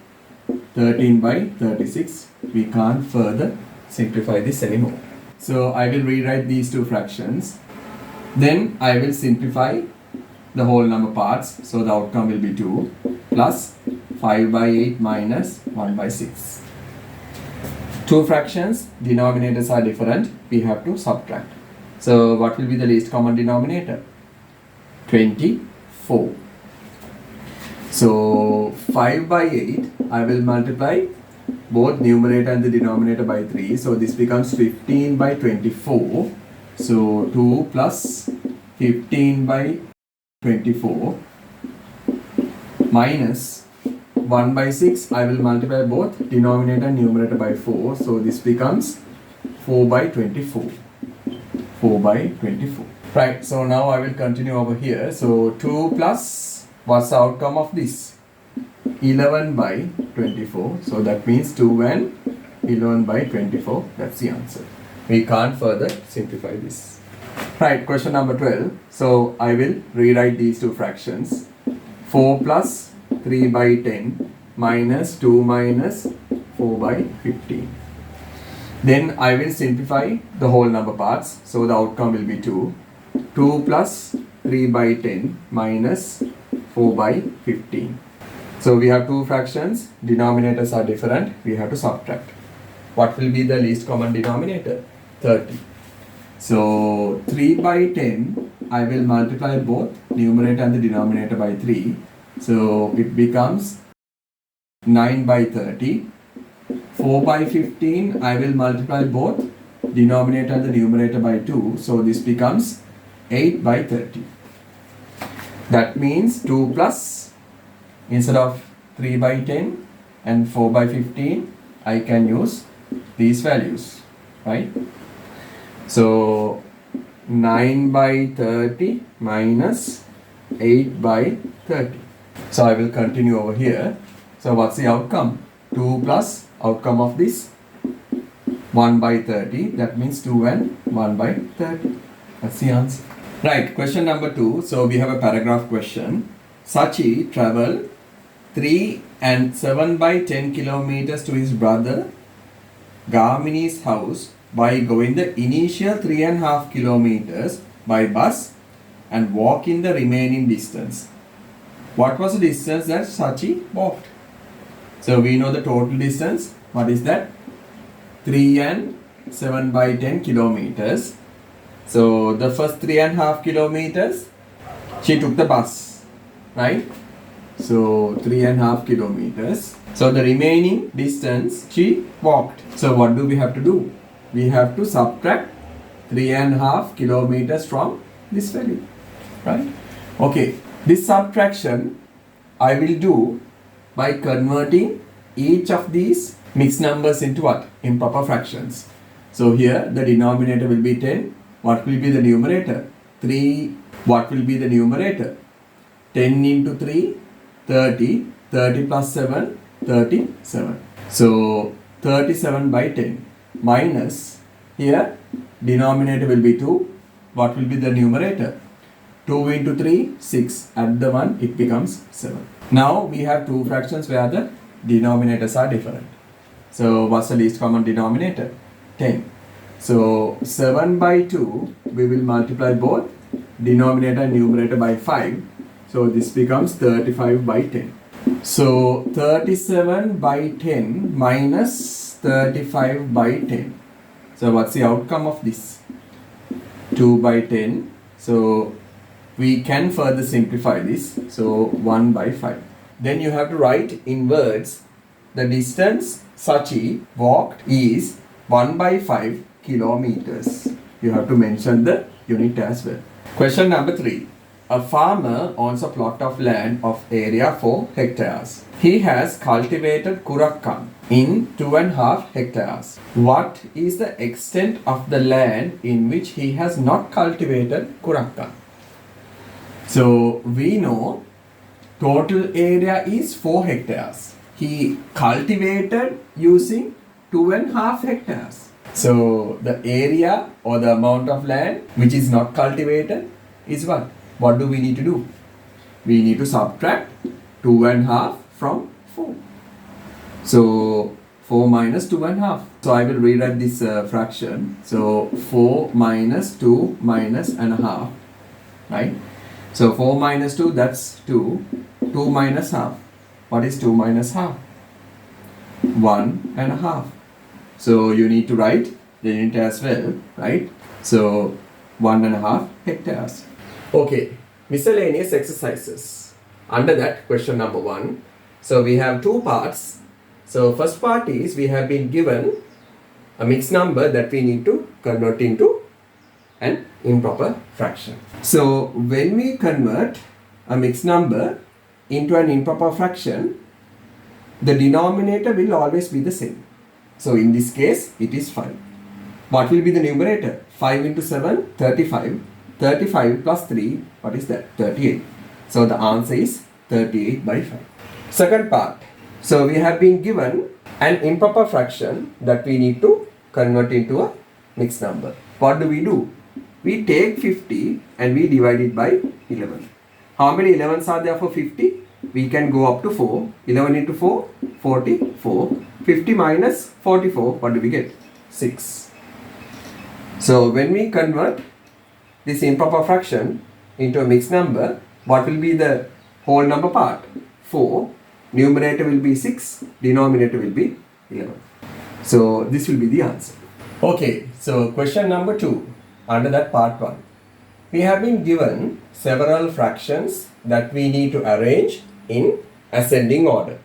13 by 36. We can't further simplify this anymore. So I will rewrite these two fractions. Then I will simplify the whole number parts. So the outcome will be 2 plus 5 by 8 minus 1 by 6. Two fractions, denominators are different. We have to subtract. So what will be the least common denominator? 24. So 5 by 8, I will multiply both numerator and the denominator by 3. So this becomes 15 by 24. So 2 plus 15 by 24 minus 1 by 6. I will multiply both denominator and numerator by 4. So this becomes 4 by 24. 4 by 24. Right, so now I will continue over here. So 2 plus, what's the outcome of this? 11 by 24. So that means 2 and 11 by 24. That's the answer. We can't further simplify this. Right, question number 12. So I will rewrite these two fractions. 4 plus 3 by 10 minus 2 minus 4 by 15. Then I will simplify the whole number parts. So the outcome will be 2. 2 plus 3 by 10 minus 4 by 15. So we have two fractions. Denominators are different. We have to subtract. What will be the least common denominator? 30. So 3 by 10, I will multiply both numerator and the denominator by 3. So it becomes 9 by 30. 4 by 15, I will multiply both denominator and the numerator by 2. So this becomes 8 by 30. That means 2 plus, instead of 3 by 10 and 4 by 15, I can use these values, right? So 9 by 30 minus 8 by 30. So I will continue over here. So what's the outcome? 2 plus outcome of this 1 by 30. That means 2 and 1 by 30. That's the answer. Right, question number 2. So we have a paragraph question. Sachi traveled 3 and 7 by 10 kilometers to his brother Gamini's house by going the initial 3.5 kilometers by bus and walk in the remaining distance. What was the distance that Sachi walked? So we know the total distance. What is that? 3 and 7 by 10 kilometers. So the first 3.5 kilometers, she took the bus, right? So 3.5 kilometers. So the remaining distance she walked. So what do we have to do? We have to subtract 3.5 kilometers from this value, right? Okay, this subtraction I will do by converting each of these mixed numbers into what? Improper fractions. So here the denominator will be 10. What will be the numerator? 3. What will be the numerator? 10 into 3, 30. 30 plus 7, 37. So 37 by 10 minus, here denominator will be 2. What will be the numerator? 2 into 3, 6. Add the 1, it becomes 7. Now we have two fractions where the denominators are different. So what's the least common denominator? 10. So 7 by 2, we will multiply both denominator and numerator by 5. So this becomes 35 by 10. So 37 by 10 minus 35 by 10. So what's the outcome of this? 2 by 10. So we can further simplify this. So 1 by 5. Then you have to write in words the distance Sachi walked is 1 by 5 kilometers. You have to mention the unit as well. Question number 3. A farmer owns a plot of land of area 4 hectares. He has cultivated kurakkam in 2.5 hectares. What is the extent of the land in which he has not cultivated kurakkam? So we know total area is 4 hectares. He cultivated using 2.5 hectares. So the area or the amount of land which is not cultivated is what? What do we need to do? We need to subtract 2.5 from 4. So 4 minus 2.5. So I will rewrite this fraction. So 4 minus 2 minus and a half, right? So 4 minus 2, that's 2. 2 minus half. What is 2 minus half? 1.5. So you need to write the unit as well, right? So 1.5 hectares. Okay, miscellaneous exercises. Under that, question number 1. So we have two parts. So first part is we have been given a mixed number that we need to convert into an improper fraction. So when we convert a mixed number into an improper fraction, the denominator will always be the same. So in this case, it is 5. What will be the numerator? 5 into 7, 35. 35 plus 3, what is that? 38. So the answer is 38 by 5. Second part. So we have been given an improper fraction that we need to convert into a mixed number. What do? We take 50 and we divide it by 11. How many 11s are there for 50? We can go up to 4. 11 into 4, 44. 50 minus 44, what do we get? 6. So when we convert this improper fraction into a mixed number, what will be the whole number part? 4. Numerator will be 6. Denominator will be 11. So this will be the answer. Okay, so question number 2. under that part 1. We have been given several fractions that we need to arrange in ascending order.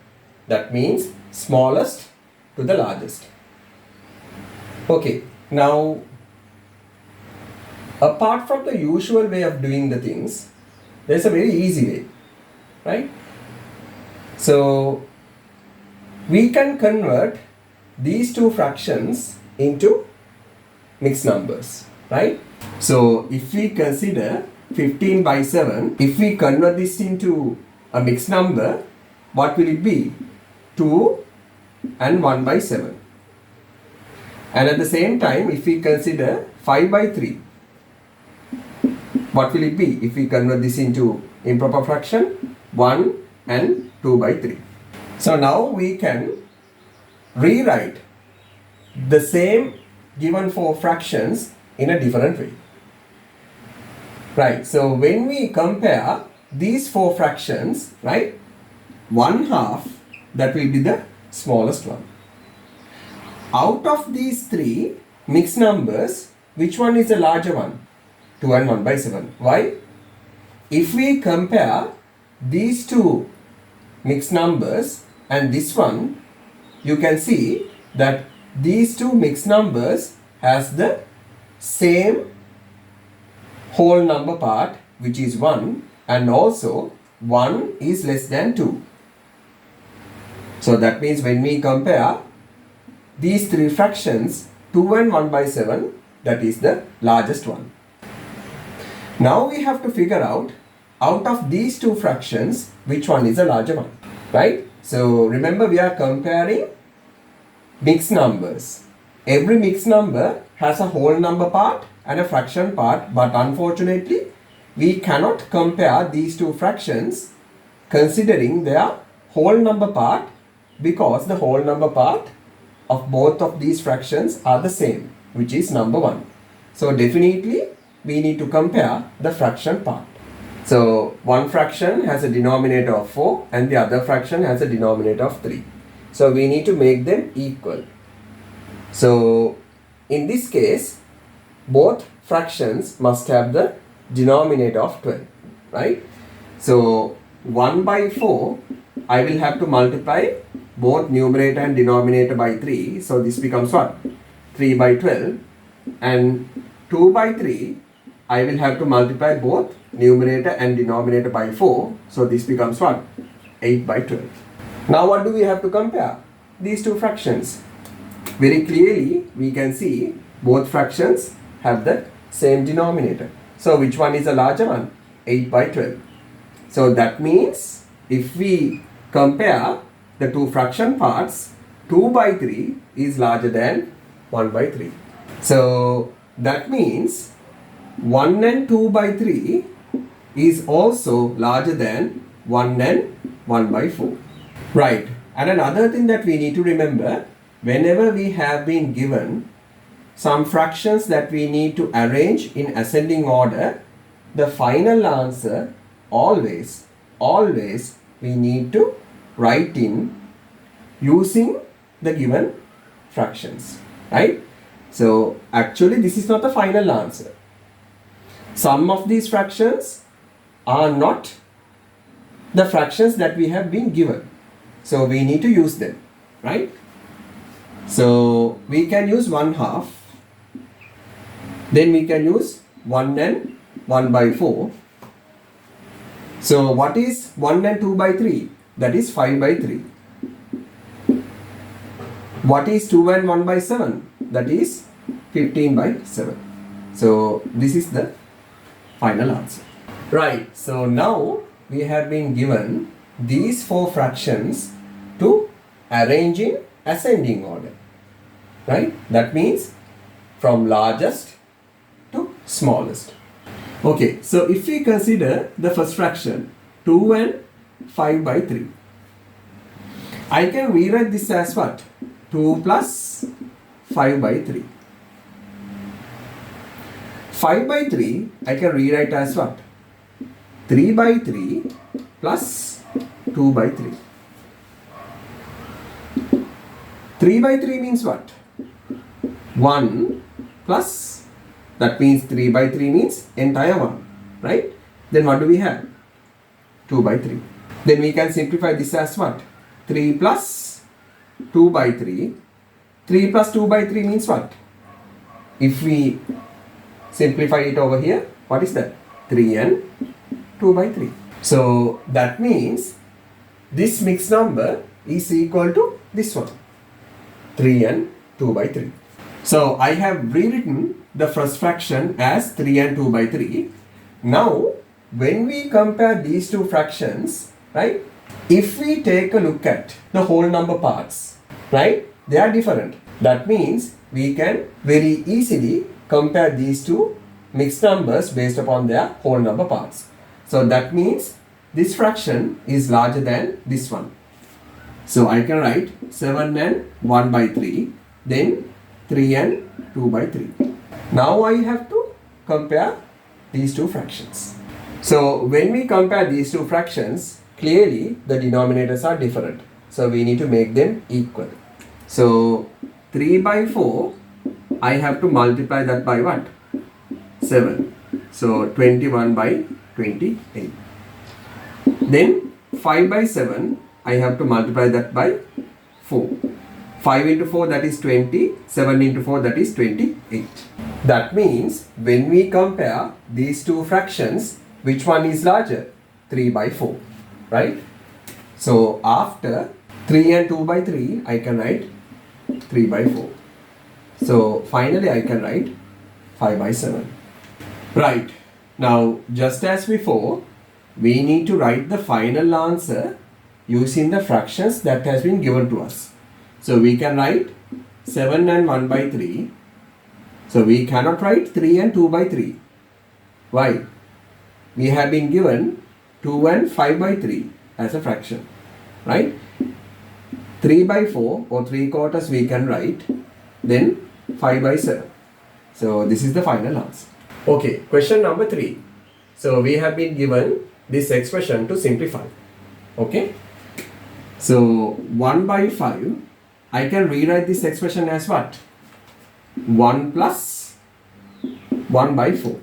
That means smallest to the largest. Okay, now apart from the usual way of doing the things, there's a very easy way, right? So we can convert these two fractions into mixed numbers, right? So if we consider 15 by 7, if we convert this into a mixed number, what will it be? 2 and 1 by 7. And at the same time, if we consider 5 by 3, what will it be if we convert this into improper fraction? 1 and 2 by 3. So now we can rewrite the same given 4 fractions in a different way. Right, so when we compare these 4 fractions, right, 1/2, that will be the smallest one. Out of these 3 mixed numbers, which one is the larger one? 2 and 1 by 7. Why? If we compare these two mixed numbers and this one, you can see that these two mixed numbers has the same whole number part, which is 1, and also 1 is less than 2. So that means when we compare these 3 fractions, 2 and 1 by 7, that is the largest one. Now we have to figure out of these 2 fractions, which one is the larger one, right? So remember, we are comparing mixed numbers. Every mixed number has a whole number part and a fraction part, but unfortunately we cannot compare these 2 fractions considering their whole number part, because the whole number part of both of these fractions are the same, which is number 1. So definitely we need to compare the fraction part. So one fraction has a denominator of 4 and the other fraction has a denominator of 3. So we need to make them equal. So in this case, both fractions must have the denominator of 12, right? So 1 by 4, I will have to multiply both numerator and denominator by 3. So this becomes what? 3 by 12. And 2 by 3, I will have to multiply both numerator and denominator by 4. So this becomes what? 8 by 12. Now what do we have to compare? These 2 fractions. Very clearly we can see both fractions have the same denominator. So which one is the larger one? 8 by 12. So that means if we compare the 2 fraction parts, 2 by 3 is larger than 1 by 3. So that means 1 and 2 by 3 is also larger than 1 and 1 by 4. Right. And another thing that we need to remember, whenever we have been given some fractions that we need to arrange in ascending order, the final answer always we need to write in using the given fractions, right? So actually this is not the final answer. Some of these fractions are not the fractions that we have been given. So we need to use them, right? So we can use 1/2. Then we can use 1 and 1 by 4. So what is 1 and 2 by 3? That is 5 by 3. What is 2 and 1 by 7? That is 15 by 7. So this is the final answer. Right, so now we have been given these 4 fractions to arrange in ascending order, right? That means from largest to smallest. Okay, so if we consider the first fraction 2 and 5 by 3, I can rewrite this as what? 2 plus 5 by 3. 5 by 3 I can rewrite as what? 3 by 3 plus 2 by 3. 3 by 3 means what? 1 plus That means 3 by 3 means entire one, right? Then what do we have? 2 by 3. Then we can simplify this as what? 3 plus 2 by 3. 3 plus 2 by 3 means what? If we simplify it over here, what is that? 3 and 2 by 3. So that means this mixed number is equal to this one, 3 and 2 by 3. So I have rewritten the first fraction as 3 and 2 by 3. Now when we compare these two fractions, right, if we take a look at the whole number parts, right, they are different. That means we can very easily compare these two mixed numbers based upon their whole number parts. So that means this fraction is larger than this one. So I can write 7 and 1 by 3, then 3 and 2 by 3. Now I have to compare these two fractions. So when we compare these two fractions, clearly the denominators are different. So we need to make them equal. So 3 by 4, I have to multiply that by what? 7. So 21 by 28. Then 5 by 7, I have to multiply that by 4. 5 into 4, that is 20. 7 into 4, that is 28. That means when we compare these two fractions, which one is larger? 3 by 4, right? So after 3 and 2 by 3, I can write 3 by 4. So finally I can write 5 by 7. Right. Now just as before, we need to write the final answer using the fractions that has been given to us. So we can write 7 and 1 by 3. So we cannot write 3 and 2 by 3. Why? We have been given 2 and 5 by 3 as a fraction, right? 3 by 4 or 3 quarters we can write, then 5 by 7. So this is the final answer. Okay, question number 3. So we have been given this expression to simplify. Okay. So 1 by 5, I can rewrite this expression as what? 1 plus 1 by 4.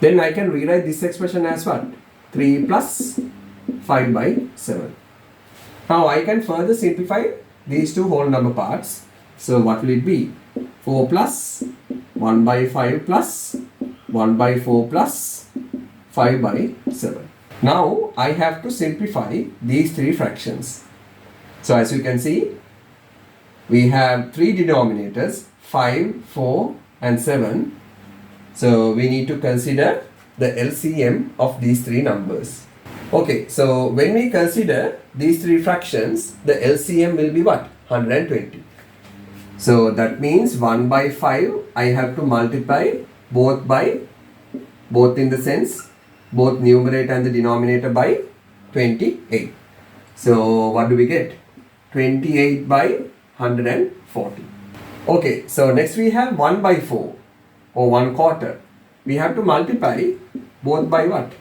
Then I can rewrite this expression as what? 3 plus 5 by 7. Now I can further simplify these two whole number parts. So what will it be? 4 plus 1 by 5 plus 1 by 4 plus 5 by 7. Now I have to simplify these three fractions. So as you can see, we have three denominators, 5, 4 and 7. So we need to consider the LCM of these three numbers. Okay, so when we consider these three fractions, the LCM will be what? 120. So that means 1 by 5, I have to multiply both in the sense, both numerator and the denominator by 28. So what do we get? 28 by 140. Okay, so next we have 1 by 4 or 1 quarter. We have to multiply both by what?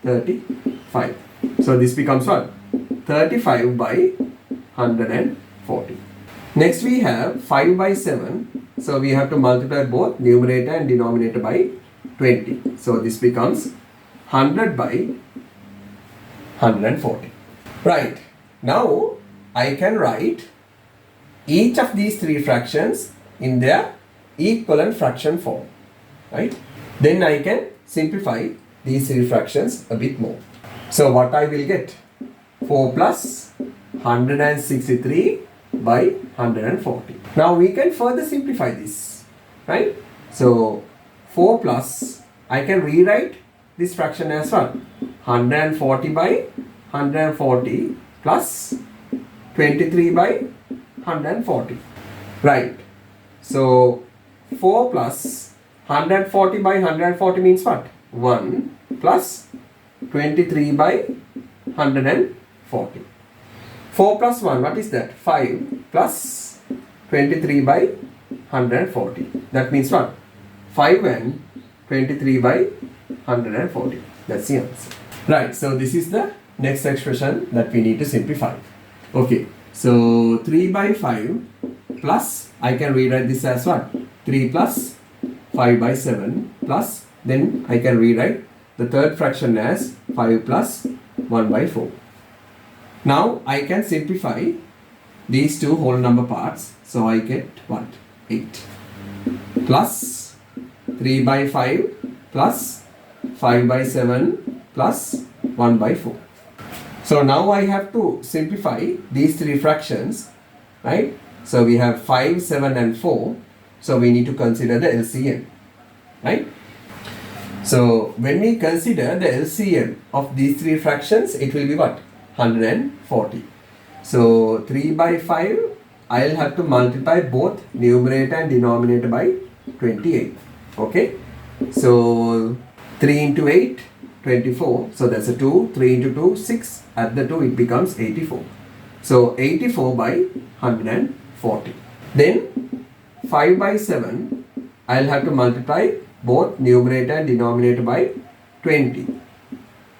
35. So this becomes what? 35 by 140. Next we have 5 by 7. So we have to multiply both numerator and denominator by 20. So this becomes 100 by 140. Right. Now I can write each of these three fractions in their equivalent fraction form. Right. Then I can simplify these three fractions a bit more. So what I will get? 4 plus 163 by 140. Now we can further simplify this, right? So 4 plus, I can rewrite this fraction as what? 140 by 140 plus 23 by 140. Right. So 4 plus 140 by 140 means what? 1 plus 23 by 140. 4 plus 1, what is that? 5 plus 23 by 140. That means what? 5 and 23 by 140. That's the answer. Right, so this is the next expression that we need to simplify. Okay, so 3 by 5 plus, I can rewrite this as what? 3 plus 5 by 7 plus, then I can rewrite the third fraction as 5 plus 1 by 4. Now I can simplify these two whole number parts. So I get what? 8 plus 3 by 5 plus 5 by 7 plus 1 by 4. So now I have to simplify these three fractions, right? So we have 5, 7 and 4. So we need to consider the LCM, right? So when we consider the LCM of these three fractions, it will be what? 140. So 3 by 5, I'll have to multiply both numerator and denominator by 28. Okay. So 3 into 8, 24. So that's a 2. 3 into 2, 6. Add the 2, it becomes 84. So 84 by 140. Then 5 by 7, I'll have to multiply both numerator and denominator by 20.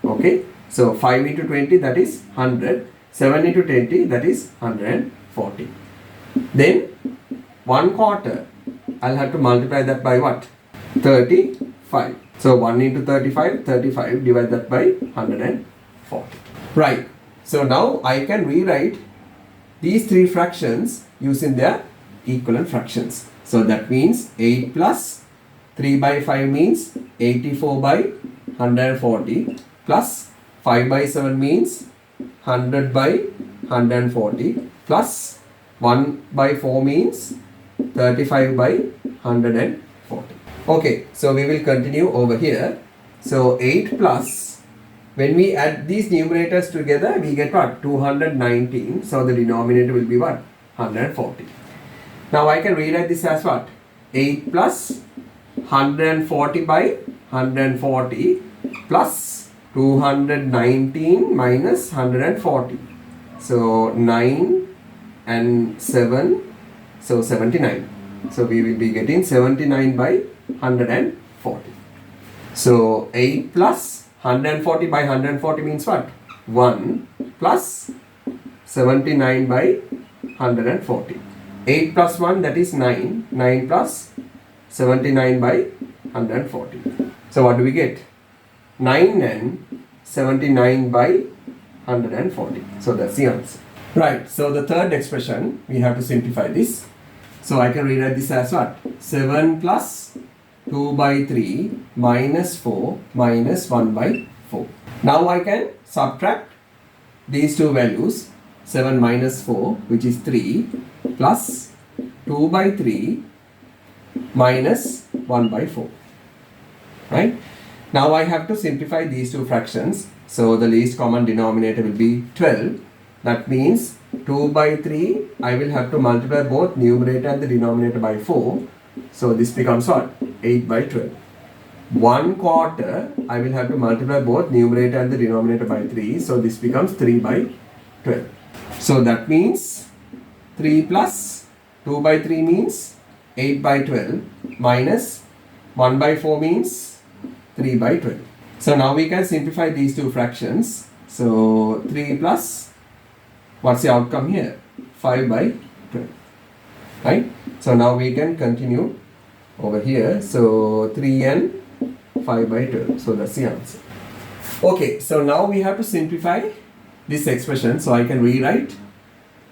Okay. So 5 into 20, that is 100. 7 into 20, that is 140. Then 1 quarter, I'll have to multiply that by what? 35. So 1 into 35, 35, divide that by 140. Right. So now I can rewrite these three fractions using their equivalent fractions. So that means 8 plus 3 by 5 means 84 by 140 plus 5 by 7 means 100 by 140 plus 1 by 4 means 35 by 140. Okay, so we will continue over here. So 8 plus, when we add these numerators together, we get what? 219. So the denominator will be what? 140. Now I can rewrite this as what? 8 plus 140 by 140 plus 219 minus 140. So 9 and 7, so 79. So we will be getting 79 by 140. So 8 plus 140 by 140 means what? 1 plus 79 by 140. 8 plus 1, that is 9. 9 plus 79 by 140. So what do we get? 9 and 79 by 140. So that's the answer. Right. So the third expression, we have to simplify this. So I can rewrite this as what? 7 plus 2 by 3 minus 4 minus 1 by 4. Now I can subtract these two values. 7 minus 4, which is 3, plus 2 by 3 minus 1 by 4. Right? Now I have to simplify these two fractions. So the least common denominator will be 12. That means 2 by 3, I will have to multiply both numerator and the denominator by 4. So this becomes what? 8 by 12. 1 quarter, I will have to multiply both numerator and the denominator by 3. So this becomes 3 by 12. So that means 3 plus 2 by 3 means 8 by 12 minus 1 by 4 means 3 by 12. So now we can simplify these two fractions. So 3 plus, what's the outcome here? 5 by 12. Right? So now we can continue over here. So 3 and 5 by 12. So that's the answer. Okay, so now we have to simplify this expression. So I can rewrite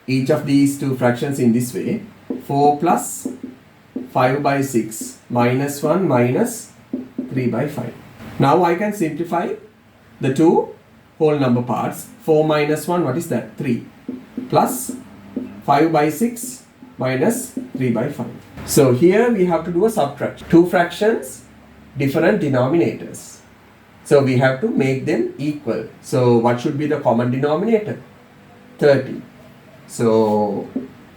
each of these two fractions in this way. 4 plus 5 by 6 minus 1 minus 3 by 5. Now I can simplify the two whole number parts. 4 minus 1, what is that? 3. Plus 5 by 6 minus 3 by 5. So here we have to do a subtraction. Two fractions, different denominators. So we have to make them equal. So what should be the common denominator? 30. So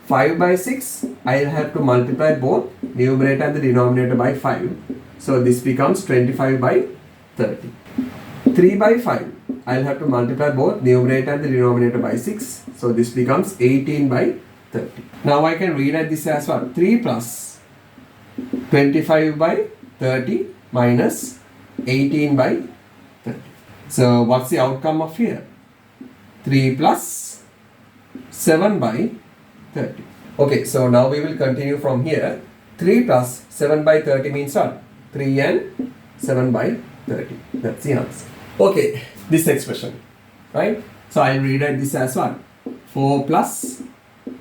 5 by 6, I'll have to multiply both numerator and the denominator by 5. So this becomes 25 by 30. 3 by 5, I'll have to multiply both numerator and the denominator by 6. So this becomes 18 by 30. Now I can rewrite this as what? 3 plus 25 by 30 minus 18 by 30. So what's the outcome of here? 3 plus 7 by 30. Okay, so now we will continue from here. 3 plus 7 by 30 means what? 3 and 7 by 30. That's the answer. Okay, this expression, right? So I'll rewrite this as what? 4 plus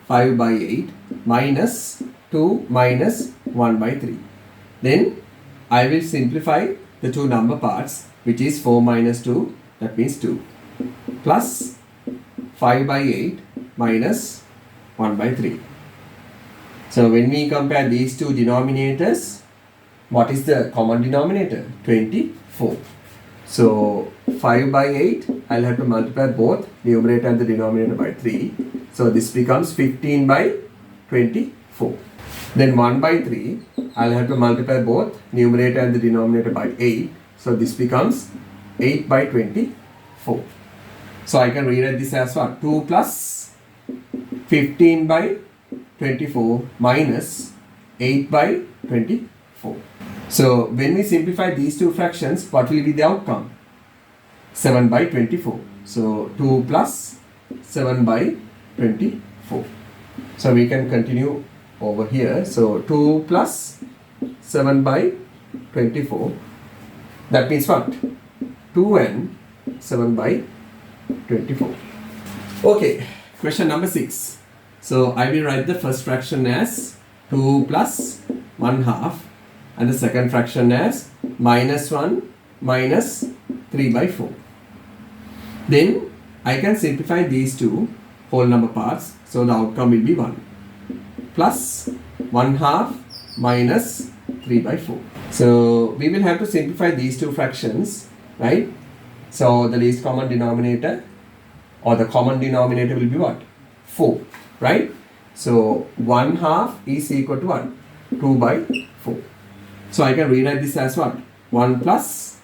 5 by 8 minus 2 minus 1 by 3. Then I will simplify the two number parts, which is 4 minus 2, that means 2, plus 5 by 8 minus 1 by 3. So when we compare these two denominators, what is the common denominator? 24. So 5 by 8, I'll have to multiply both numerator and the denominator by 3. So this becomes 15 by 24. Then 1 by 3, I'll have to multiply both numerator and the denominator by 8. So this becomes 8 by 24. So I can rewrite this as what? 2 plus 15 by 24 minus 8 by 24. So when we simplify these two fractions, what will be the outcome? 7 by 24. So 2 plus 7 by 24. So we can continue over here. So 2 plus 7 by 24. That means what? 2 and 7 by 24. Okay, question number 6. So I will write the first fraction as 2 plus 1 half and the second fraction as minus 1 minus 3 by 4. Then I can simplify these two whole number parts. So the outcome will be 1 plus 1 half minus 3 by 4. So we will have to simplify these two fractions, right? So the least common denominator or the common denominator will be what? 4, right? So 1 half is equal to what? 2 by 4. So I can rewrite this as what? 1 plus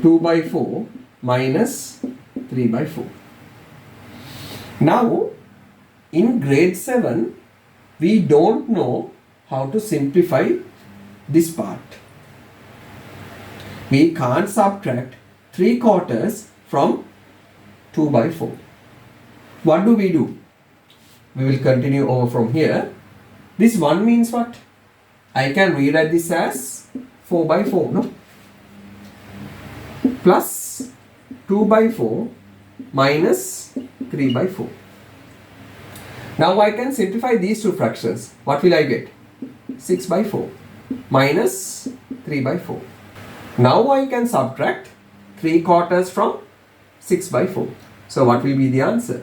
2 by 4 minus 3 by 4. Now in grade 7, we don't know how to simplify this part. We can't subtract 3/4 from 2 by 4. What do? We will continue over from here. This 1 means what? I can rewrite this as 4 by 4, no? Plus 2 by 4 minus 3 by 4. Now I can simplify these two fractions. What will I get? 6 by 4 minus 3 by 4. Now I can subtract 3/4 from 6 by 4. So what will be the answer?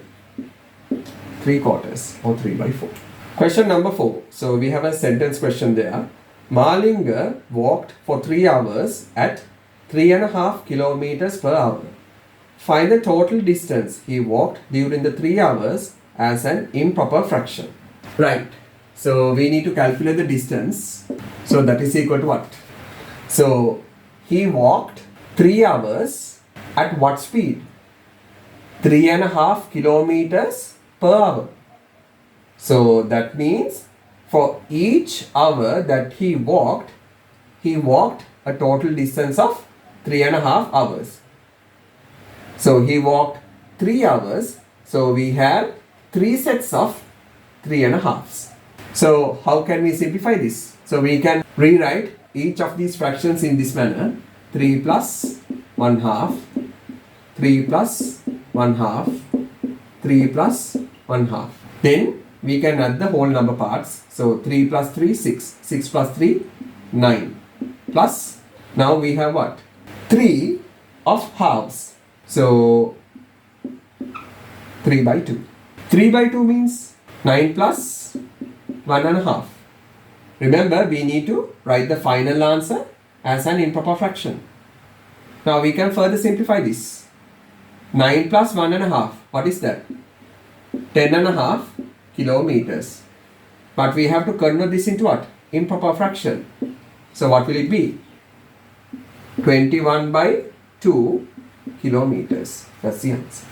3/4 or 3 by 4. Question number 4. So we have a sentence question there. Malinga walked for 3 hours at 3.5 kilometers per hour. Find the total distance he walked during the 3 hours as an improper fraction. Right. So we need to calculate the distance. So that is equal to what? So he walked 3 hours at what speed? 3.5 kilometers per hour. So that means for each hour that he walked a total distance of 3.5 hours. So he walked 3 hours. So we have 3 sets of 3.5s. So how can we simplify this? So we can rewrite each of these fractions in this manner. 3 plus 1 half, 3 plus 1 half, 3 plus 1 half. Then we can add the whole number parts. So 3 plus 3, 6. 6 plus 3, 9. Plus, now we have what? 3 of halves. So 3 by 2. 3 by 2 means 9 plus 1.5. Remember, we need to write the final answer as an improper fraction. Now we can further simplify this. 9 plus 1.5. What is that? 10.5 kilometers. But we have to convert this into what? Improper fraction. So what will it be? 21 by 2 kilometers. That's the answer.